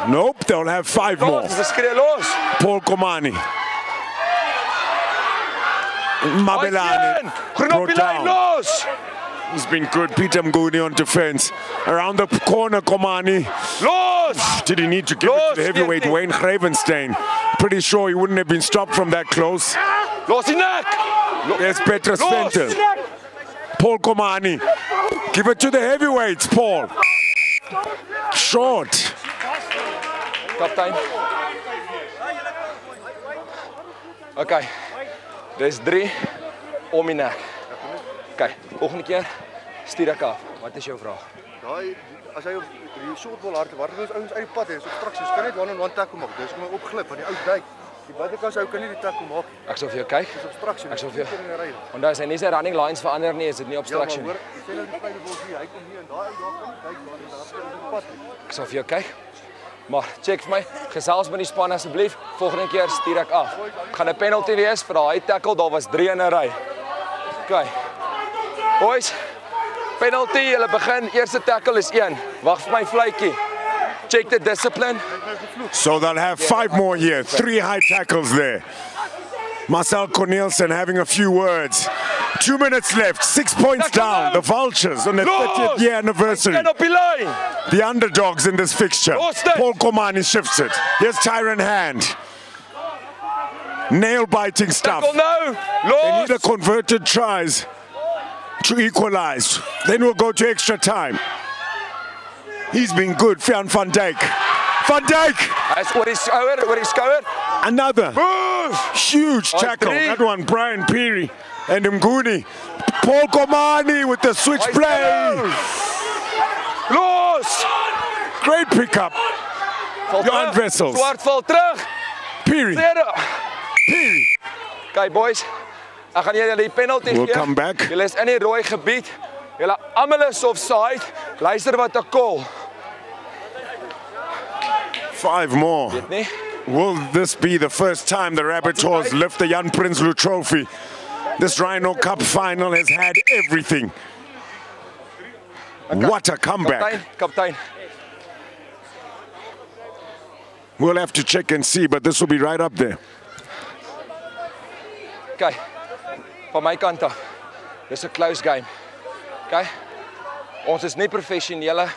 Nope, they'll have 5 more. Paul Komani. Mabelani brought down. He's been good. Peter Mguni on defense. Around the corner, Komani. Did he need to give it to the heavyweight Wayne Gravenstein? Pretty sure he wouldn't have been stopped from that close. There's Petrus Venter. Paul Komani. Give it to the heavyweights, Paul. Short. Kaptein. Okay. There's 3 om die nek. Okay, volgende keer stuur ek af. Wat is jou vraag? Daai as hy op die shortball hardloop, waar ons ouens uit die pad is, obstruksies, kan net one-on-one tackle maak. Dis kom opglip van die ou duik. Die buitekant ou kan nie die tackle maak nie. Ek sal vir jou kyk. Dis obstruksie. Ek sal vir jou. Onthou as hy nie sy running lines verander nie, is dit nie obstruction nie. Ja, maar hoor, sê nou die kleine bos hier, hy kom hier en daai ou daar kan nie kyk waar daar is op die pad nie. Ek sal vir jou kyk. Maar check vir my, gesels met die span asseblief. Volgende keer stuur ek af. Gaan 'n penalty wees vir daai tackle, daar was 3 in 'n ry. Okay. Boys, penalty, julle begin, eerste tackle is 1. Wag vir my fluitjie. Check the discipline. So they'll have 5 more here, 3 high tackles there. Marcel Cornelsen having a few words. 2 minutes left, 6 points down. The Vultures on their 30th year anniversary. The underdogs in this fixture. Paul Komani shifts it. Here's Tyrant Hand. Nail-biting stuff. They need a converted tries to equalize. Then we'll go to extra time. He's been good, Van Dijk. Van Dijk. Hy is oor die skouer. Another Move! huge tackle. three. That one, Brian Peary and Mnguni. Paul Komani with the switch play. Los! Great pickup. Val Johan terug. Wessels. Swart val terug. Peary. Peary. Kyk boys, ek gaan julle die penalty We'll gee. come back. Julle is in die rooi gebied. Julle almal is offside. Luister wat ek call. 5 more. Weet nie. Will this be the first time the Rabbitohs lift the Jan Prinsloo Trophy? This Rhino Cup final has had everything. What a comeback. Kaptein. We'll have to check and see, but this will be right up there. Kyk. Van my kant af. Dis 'n close game. Kyk. Ons is nie professionele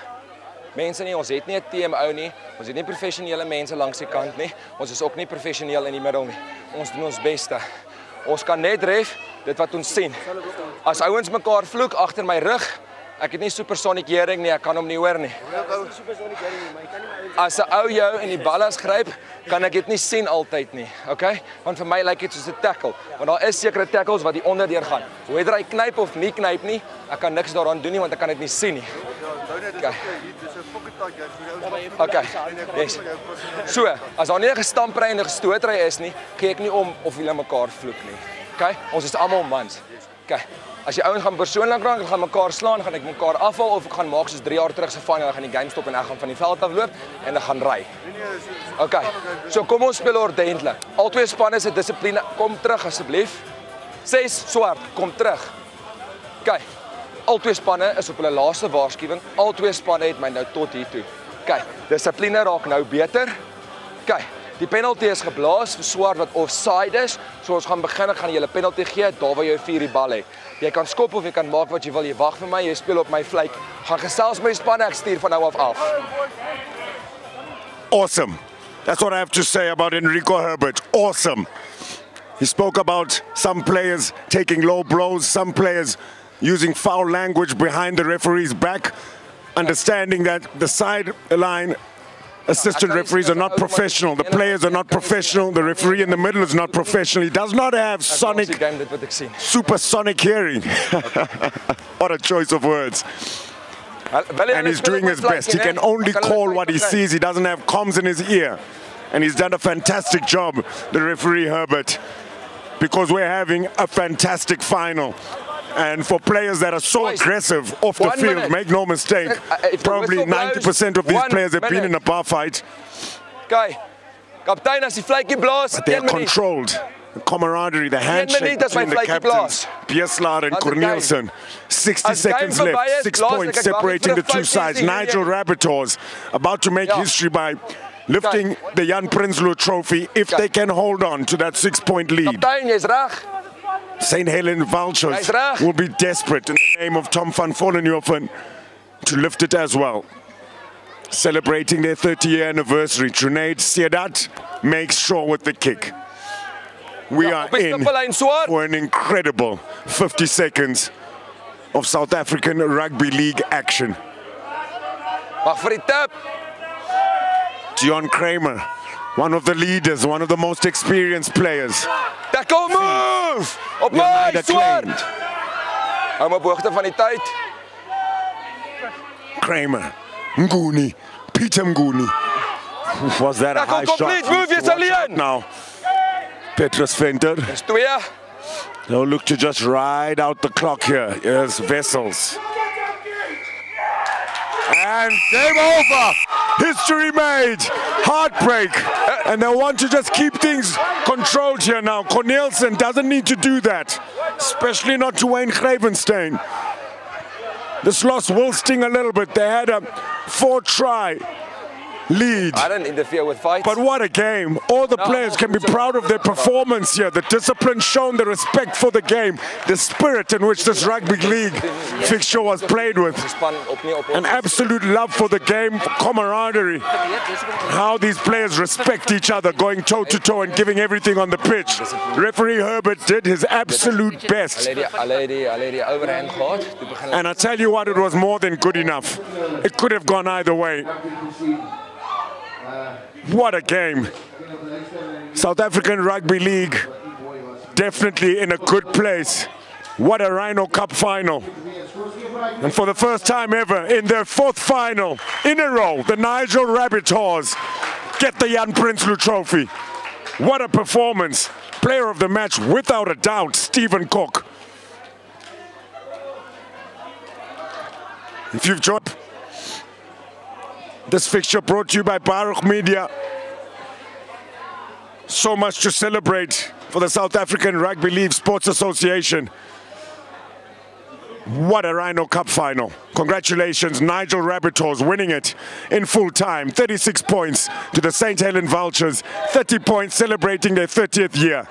mense nie. Ons het nie 'n TMO nie. Ons het nie professionele mense langs die kant nie. Ons is ook nie professioneel in die middel nie. Ons doen ons beste. Ons kan net ref dit wat ons sien. As ouens mekaar vloek agter my rug, ek het nie supersonic hearing nie, ek kan hom nie hoor nie. As 'n ou jou in die ballas gryp, kan ek dit nie sien altyd nie, okay? Want vir my lyk dit soos 'n tackle, want daar is sekere tackles wat die onderdeur gaan. Hoewel hy knyp of nie knyp nie, ek kan niks daaraan doen nie want ek kan dit nie sien nie. Okay. Yes. So, as daar nie 'n gestampry en 'n gestootry is nie, kyk ek nie om of hulle mekaar vloek nie. Okay? Ons is almal mans. Okay. As jy ouens gaan persoonlik raak, gaan mekaar slaan, gaan ek mekaar afval of ek gaan maak soos 3 jaar terug se van, hulle gaan die game stop en ek gaan van die veld afloop en ek gaan ry. Okay. So kom ons speel ordentlik. Albei spanne se dissipline, kom terug asseblief. 6 swart, kom terug. Okay. Albei spanne is op hulle laaste waarskuwing. Albei spanne het my nou tot hier toe. Okay. Dissipline raak nou beter. Okay. Die penalty is geblaas vir swart wat offside is. So ons gaan begin, ek gaan julle penalty gee daar waar jy 4 die bal het. Jy kan skop of jy kan maak wat jy wil. Jy wag vir my, jy speel op my vlek. Gaan gesels met die spanne, ek stuur van nou af. Awesome. That's what I have to say about Enrico Herbert. Awesome. He spoke about some players taking low blows, some players using foul language behind the referee's back, understanding that the sideline assistant referees are not professional, the players are not professional, the referee in the middle is not professional. He does not have supersonic hearing. What a choice of words. And he's doing his best. He can only call what he sees. He doesn't have comms in his ear. And he's done a fantastic job, the referee Herbert, because we're having a fantastic final. And for players that are so aggressive off the field, make no mistake, probably 90% of these players have been in a bar fight. Okay. Kaptein, as die vletjie blaas, but they're controlled. The camaraderie, the handshake between the captains, Pierslaar and Cornelissen. 60 seconds left, 6 points separating the two sides. Nigel Rabbitohs about to make history by lifting the Jan Prinsloo Trophy if they can hold on to that 6-point lead. Kaptein, jy's reg. St. Helen Vultures will be desperate in the name of Tom van Vollenhoven to lift it as well. Celebrating their 30-year anniversary, Junaid Sedat makes sure with the kick. We are in for an incredible 50 seconds of South African Rugby League action. Dion Kramer, one of the leaders, one of the most experienced players. Tackle move! Op my swart! Hou maar boogte van die tyd. Kramer, Mnguni, Peter Mnguni. Was that a high shot? Move, jy's alleen. Now, Petrus Venter. Dis 2. They'll look to just ride out the clock here. Here's Wessels. And game over. History made. Heartbreak. And they want to just keep things controlled here now. Cornelissen doesn't need to do that, especially not to Wayne Gravenstein. This loss will sting a little bit. They had a 4-try lead. I didn't interfere with fights. But what a game. All the players can be proud of their performance here. The discipline shown, the respect for the game, the spirit in which this rugby league fixture was played with. An absolute love for the game, for camaraderie. How these players respect each other, going toe-to-toe and giving everything on the pitch. Referee Herbert did his absolute best. And I tell you what, it was more than good enough. It could have gone either way. What a game. South African Rugby League definitely in a good place. What a Rhino Cup final. And for the first time ever in their 4th final in a row, the Nigel Rabbitohs get the Jan Prinsloo Trophy. What a performance. Player of the match, without a doubt, Stephen Cook. If you've joined this fixture brought to you by Baruch Media. So much to celebrate for the South African Rugby League Sports Association. What a Rhino Cup final. Congratulations, Nigel Rabbitohs winning it in full time. 36 points to the St. Helen Vultures. 30 points celebrating their 30th year.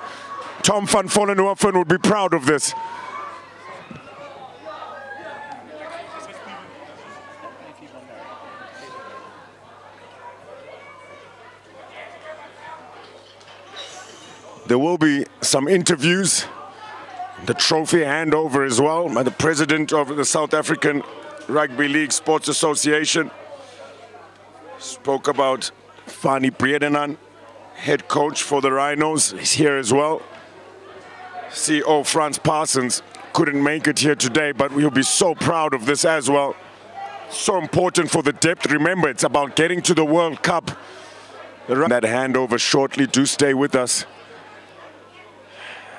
Tom van Vollenhoven would be proud of this. There will be some interviews. The trophy handover as well by the president of the South African Rugby League Sports Association. Spoke about Fani Bredenan, head coach for the Rhinos. He's here as well. CEO Frans Parsons couldn't make it here today, but we'll be so proud of this as well. So important for the depth. Remember, it's about getting to the World Cup. That handover shortly. Do stay with us.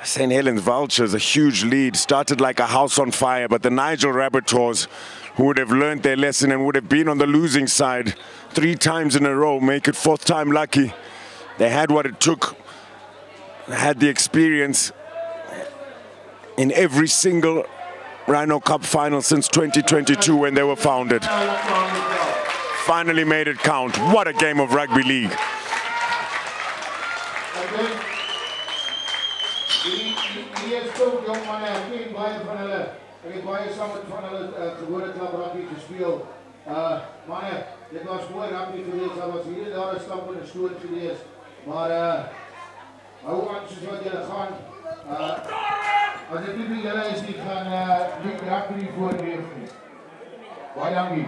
St. Helens Vultures, a huge lead, started like a house on fire, but the Nigel Rabbitohs, who would have learned their lesson and would have been on the losing side 3 times in a row, make it 4th time lucky. They had what it took, had the experience in every single Rhino Cup final since 2022 when they were founded. Finally made it count. What a game of rugby league. Hier speel jong manne, ek ken baie van hulle. Ek het baie saam met van hulle gewone klub rugby gespeel. Manne, dit was mooi rugby geweest. Daar was hier en daar 'n stamp en 'n stoot geweest. Maar hou aan soos wat julle gaan. As dit nie vir julle is nie, gaan nie rugby nie voorleef nie. Baie dankie.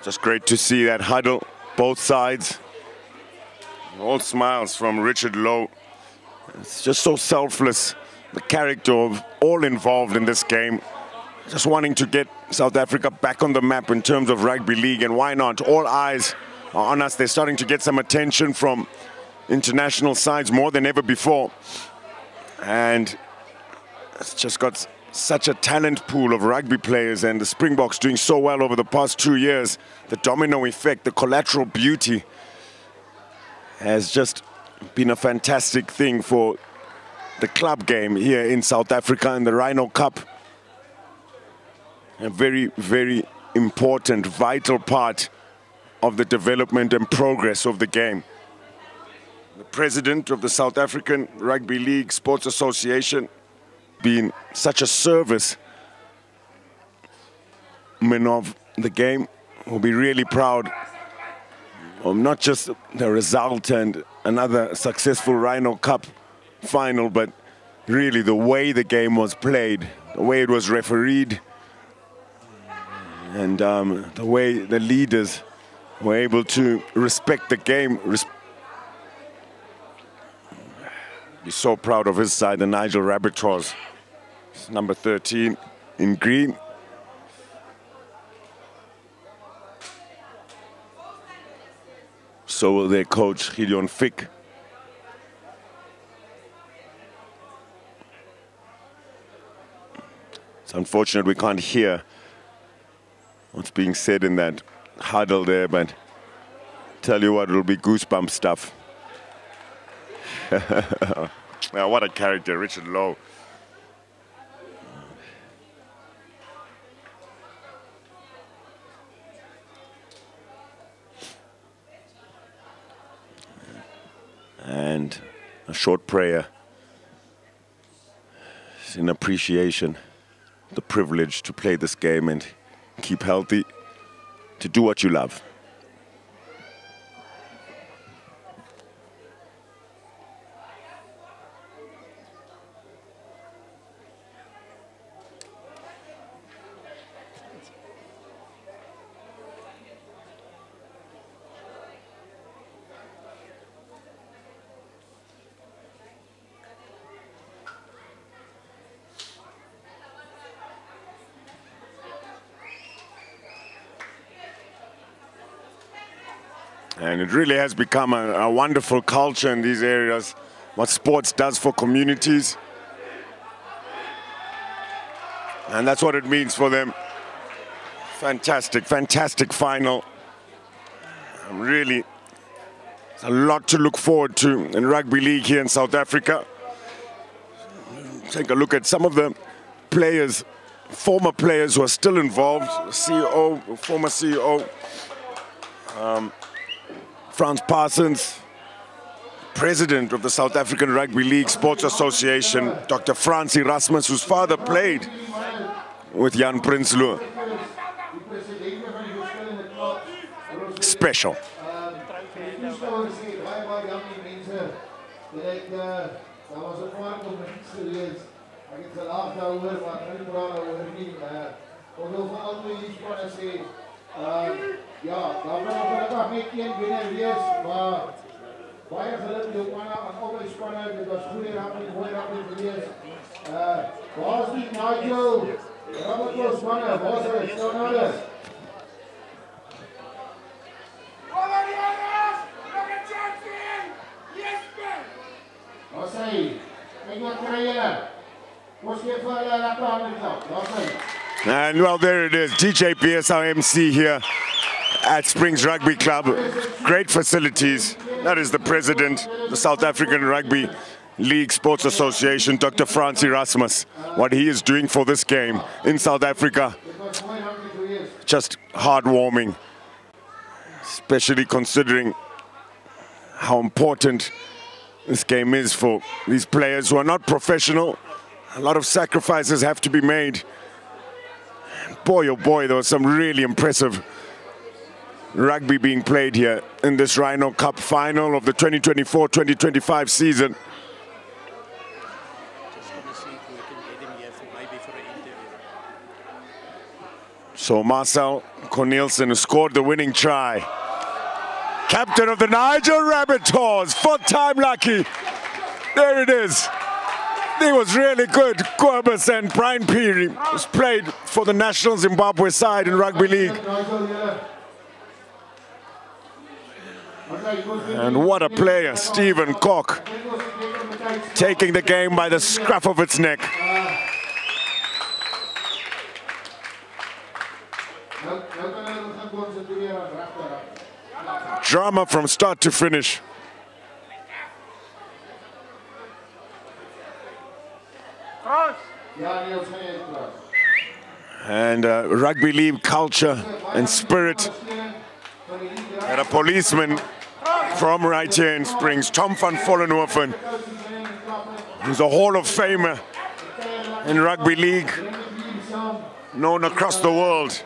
Just great to see that huddle, both sides. All smiles from Richard Lowe. It's just so selfless, the character of all involved in this game. Just wanting to get South Africa back on the map in terms of rugby league, and why not? All eyes are on us. They're starting to get some attention from international sides more than ever before. And it's just got such a talent pool of rugby players, and the Springboks doing so well over the past 2 years. The domino effect, the collateral beauty has just been a fantastic thing for the club game here in South Africa, and the Rhino Cup. A very, very important, vital part of the development and progress of the game. The president of the South African Rugby League Sports Association, being such a service man of the game, will be really proud of not just the result and another successful Rhino Cup final, but really the way the game was played, the way it was refereed, and the way the leaders were able to respect the game. Be so proud of his side, the Nigel Rabbitohs. Number 13 in green. So will their coach, Gideon Fick. It's unfortunate we can't hear what's being said in that huddle there, but tell you what, it'll be goosebump stuff. Now, what a character, Richard Lowe. And a short prayer in appreciation, the privilege to play this game and keep healthy, to do what you love. And it really has become a wonderful culture in these areas, what sports does for communities. And that's what it means for them. Fantastic, fantastic final. Really, there's a lot to look forward to in rugby league here in South Africa. Take a look at some of the players, former players who are still involved. CEO, former CEO. Frans Parsons, president of the South African Rugby League Sports Association, Dr. Frans Erasmus, whose father played with Jan Prinsloo. Special. Ja, daar ben ik vandaag met een winnaar wees, maar baie geluk die manne aan albei spanne, dit was goeie rugby, mooi rugby gewees. Waar is die Nigel Rabbitohs manne, waar is hy? Stel nou hulle. Waar is hy? Kyk wat kry julle. Ons gee vir hulle 'n lekker hande klap. Daar is hy. And well, there it is, DJ Pierce, our MC here at Springs Rugby Club. Great facilities. That is the president, the South African Rugby League Sports Association, Dr. Frans Erasmus. What he is doing for this game in South Africa, just heartwarming, especially considering how important this game is for these players who are not professional. A lot of sacrifices have to be made. Boy, oh boy, there was some really impressive rugby being played here in this Rhino Cup final of the 2024-2025 season. So Marcel Cornelissen scored the winning try. Captain of the Nigel Rabbitohs, fourth time lucky. There it is. He was really good. Corbus and Brian Peary was played for the national Zimbabwe side in rugby league. And what a player, Stephen Koch, taking the game by the scruff of its neck. Drama from start to finish. And rugby league culture and spirit. And a policeman from right here in Springs, Tom van Vollenhoven, who's a Hall of Famer in rugby league, known across the world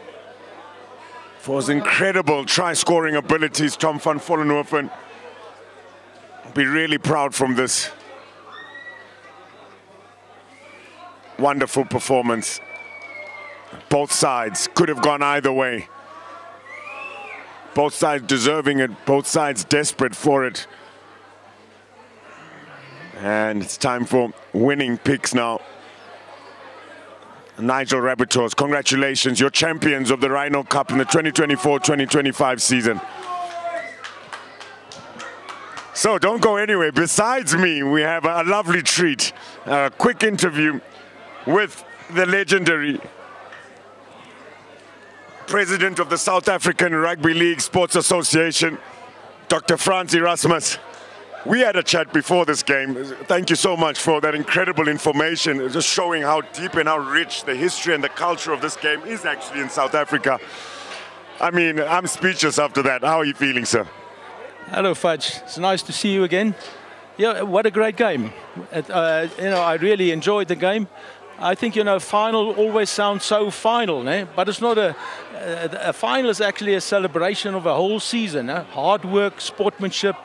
for his incredible try-scoring abilities. Tom van Vollenhoven will be really proud from this. Wonderful performance. Both sides could have gone either way. Both sides deserving it, both sides desperate for it. And it's time for winning picks now. Nigel Rabbitohs, congratulations, you're champions of the Rhino Cup in the 2024-2025 season. So don't go anywhere. Besides me, we have a lovely treat, a quick interview with the legendary President of the South African Rugby League Sports Association, Dr. Frans Erasmus. We had a chat before this game. Thank you so much for that incredible information, just showing how deep and how rich the history and the culture of this game is actually in South Africa. I mean, I'm speechless after that. How are you feeling, sir? Hello, Fudge. It's nice to see you again. Yeah, what a great game. I really enjoyed the game. I think, final always sounds so final, but it's not a final is actually a celebration of a whole season. Hard work, sportsmanship,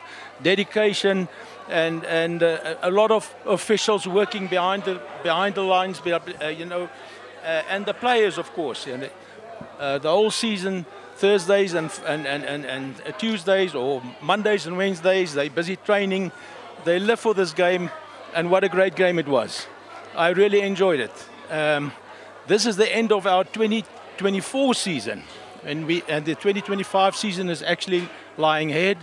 dedication, and a lot of officials working behind the lines, and the players, of course. The whole season, Thursdays and Tuesdays or Mondays and Wednesdays, they're busy training. They live for this game, and what a great game it was. I really enjoyed it. This is the end of our 2024 season, and the 2025 season is actually lying ahead.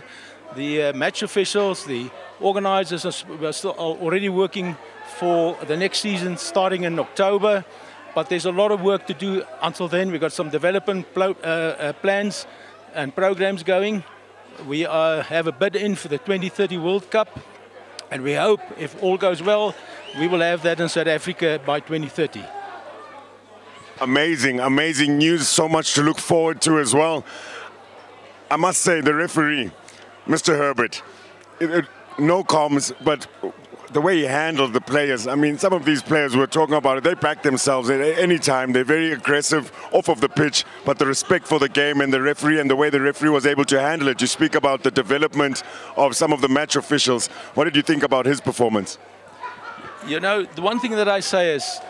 The match officials, the organizers are still already working for the next season starting in October, but there's a lot of work to do until then. We've got some development plans and programs going. We have a bid in for the 2030 World Cup, and we hope, if all goes well, we will have that in South Africa by 2030. Amazing, amazing news. So much to look forward to as well. I must say, the referee, Mr. Herbert, no comms, but the way he handled the players. I mean, some of these players we're talking about, they back themselves at any time. They're very aggressive off of the pitch, but the respect for the game and the referee and the way the referee was able to handle it. You speak about the development of some of the match officials. What did you think about his performance? The one thing that I say is,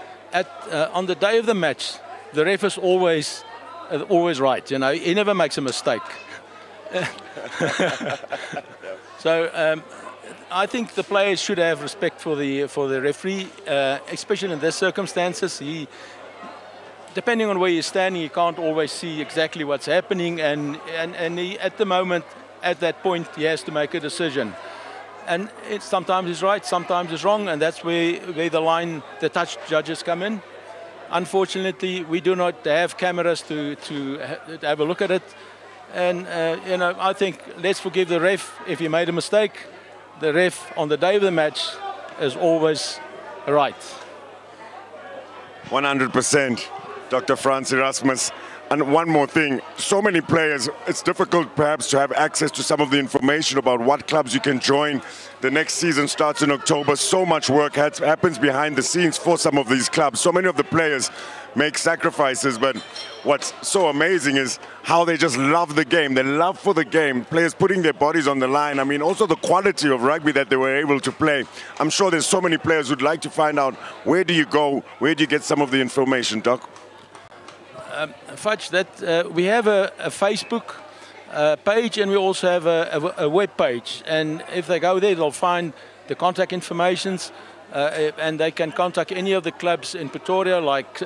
on the day of the match, the ref is always right. He never makes a mistake. So I think the players should have respect for the referee, especially in these circumstances. Depending on where you're standing, you can't always see exactly what's happening, and he, at the moment, at that point, he has to make a decision. And sometimes he's right, sometimes he's wrong, and that's where the touch judges come in. Unfortunately, we do not have cameras to have a look at it. And, I think let's forgive the ref if he made a mistake. The ref on the day of the match is always right. 100%, Dr. Frans Erasmus. And one more thing, so many players, it's difficult perhaps to have access to some of the information about what clubs you can join. The next season starts in October. So much work happens behind the scenes for some of these clubs. So many of the players make sacrifices, but what's so amazing is how they just love the game. They love for the game, players putting their bodies on the line. I mean, also the quality of rugby that they were able to play. I'm sure there's so many players who'd like to find out, where do you go, where do you get some of the information, Doc? Fudge, that we have a Facebook page, and we also have a web page. And if they go there, they'll find the contact informations, and they can contact any of the clubs in Pretoria, like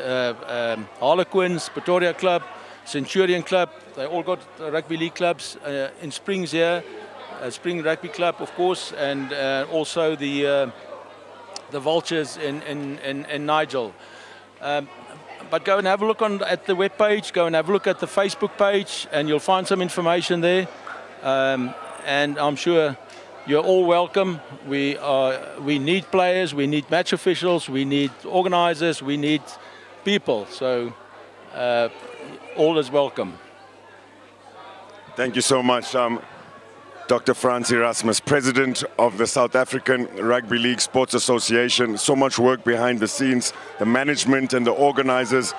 Harlequins, Pretoria Club, Centurion Club. They all got rugby league clubs in Springs here, Spring Rugby Club, of course, and also the Vultures in Nigel. But go and have a look at the web page, go and have a look at the Facebook page, and you'll find some information there. And I'm sure you're all welcome. We need players, we need match officials, we need organizers, we need people. So all is welcome. Thank you so much. Dr. Frans Erasmus, President of the South African Rugby League Sports Association. So much work behind the scenes, the management and the organizers.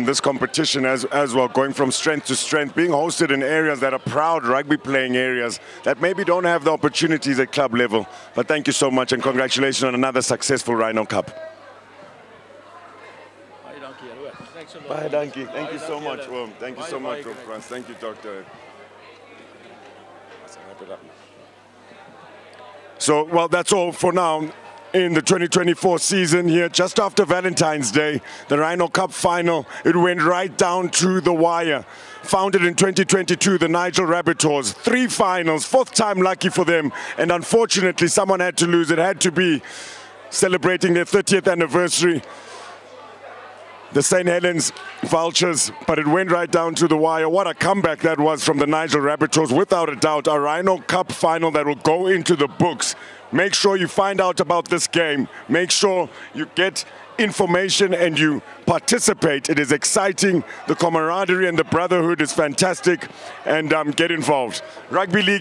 This competition as well, going from strength to strength, being hosted in areas that are proud rugby playing areas that maybe don't have the opportunities at club level. But thank you so much, and congratulations on another successful Rhino Cup. Bye, dankie. Thank you so much, Oom. Thank you so much, Frans. Thank you, Doctor. So, well, that's all for now in the 2024 season here. Just after Valentine's Day, the Rhino Cup final, it went right down to the wire. Founded in 2022, the Nigel Rabbitohs, 3 finals, 4th time lucky for them. And unfortunately, someone had to lose. It had to be celebrating their 30th anniversary. the St. Helens Vultures, but it went right down to the wire. What a comeback that was from the Nigel Rabbitohs, without a doubt. A Rhino Cup final that will go into the books. Make sure you find out about this game. Make sure you get information and you participate. It is exciting. The camaraderie and the brotherhood is fantastic. And get involved. Rugby League.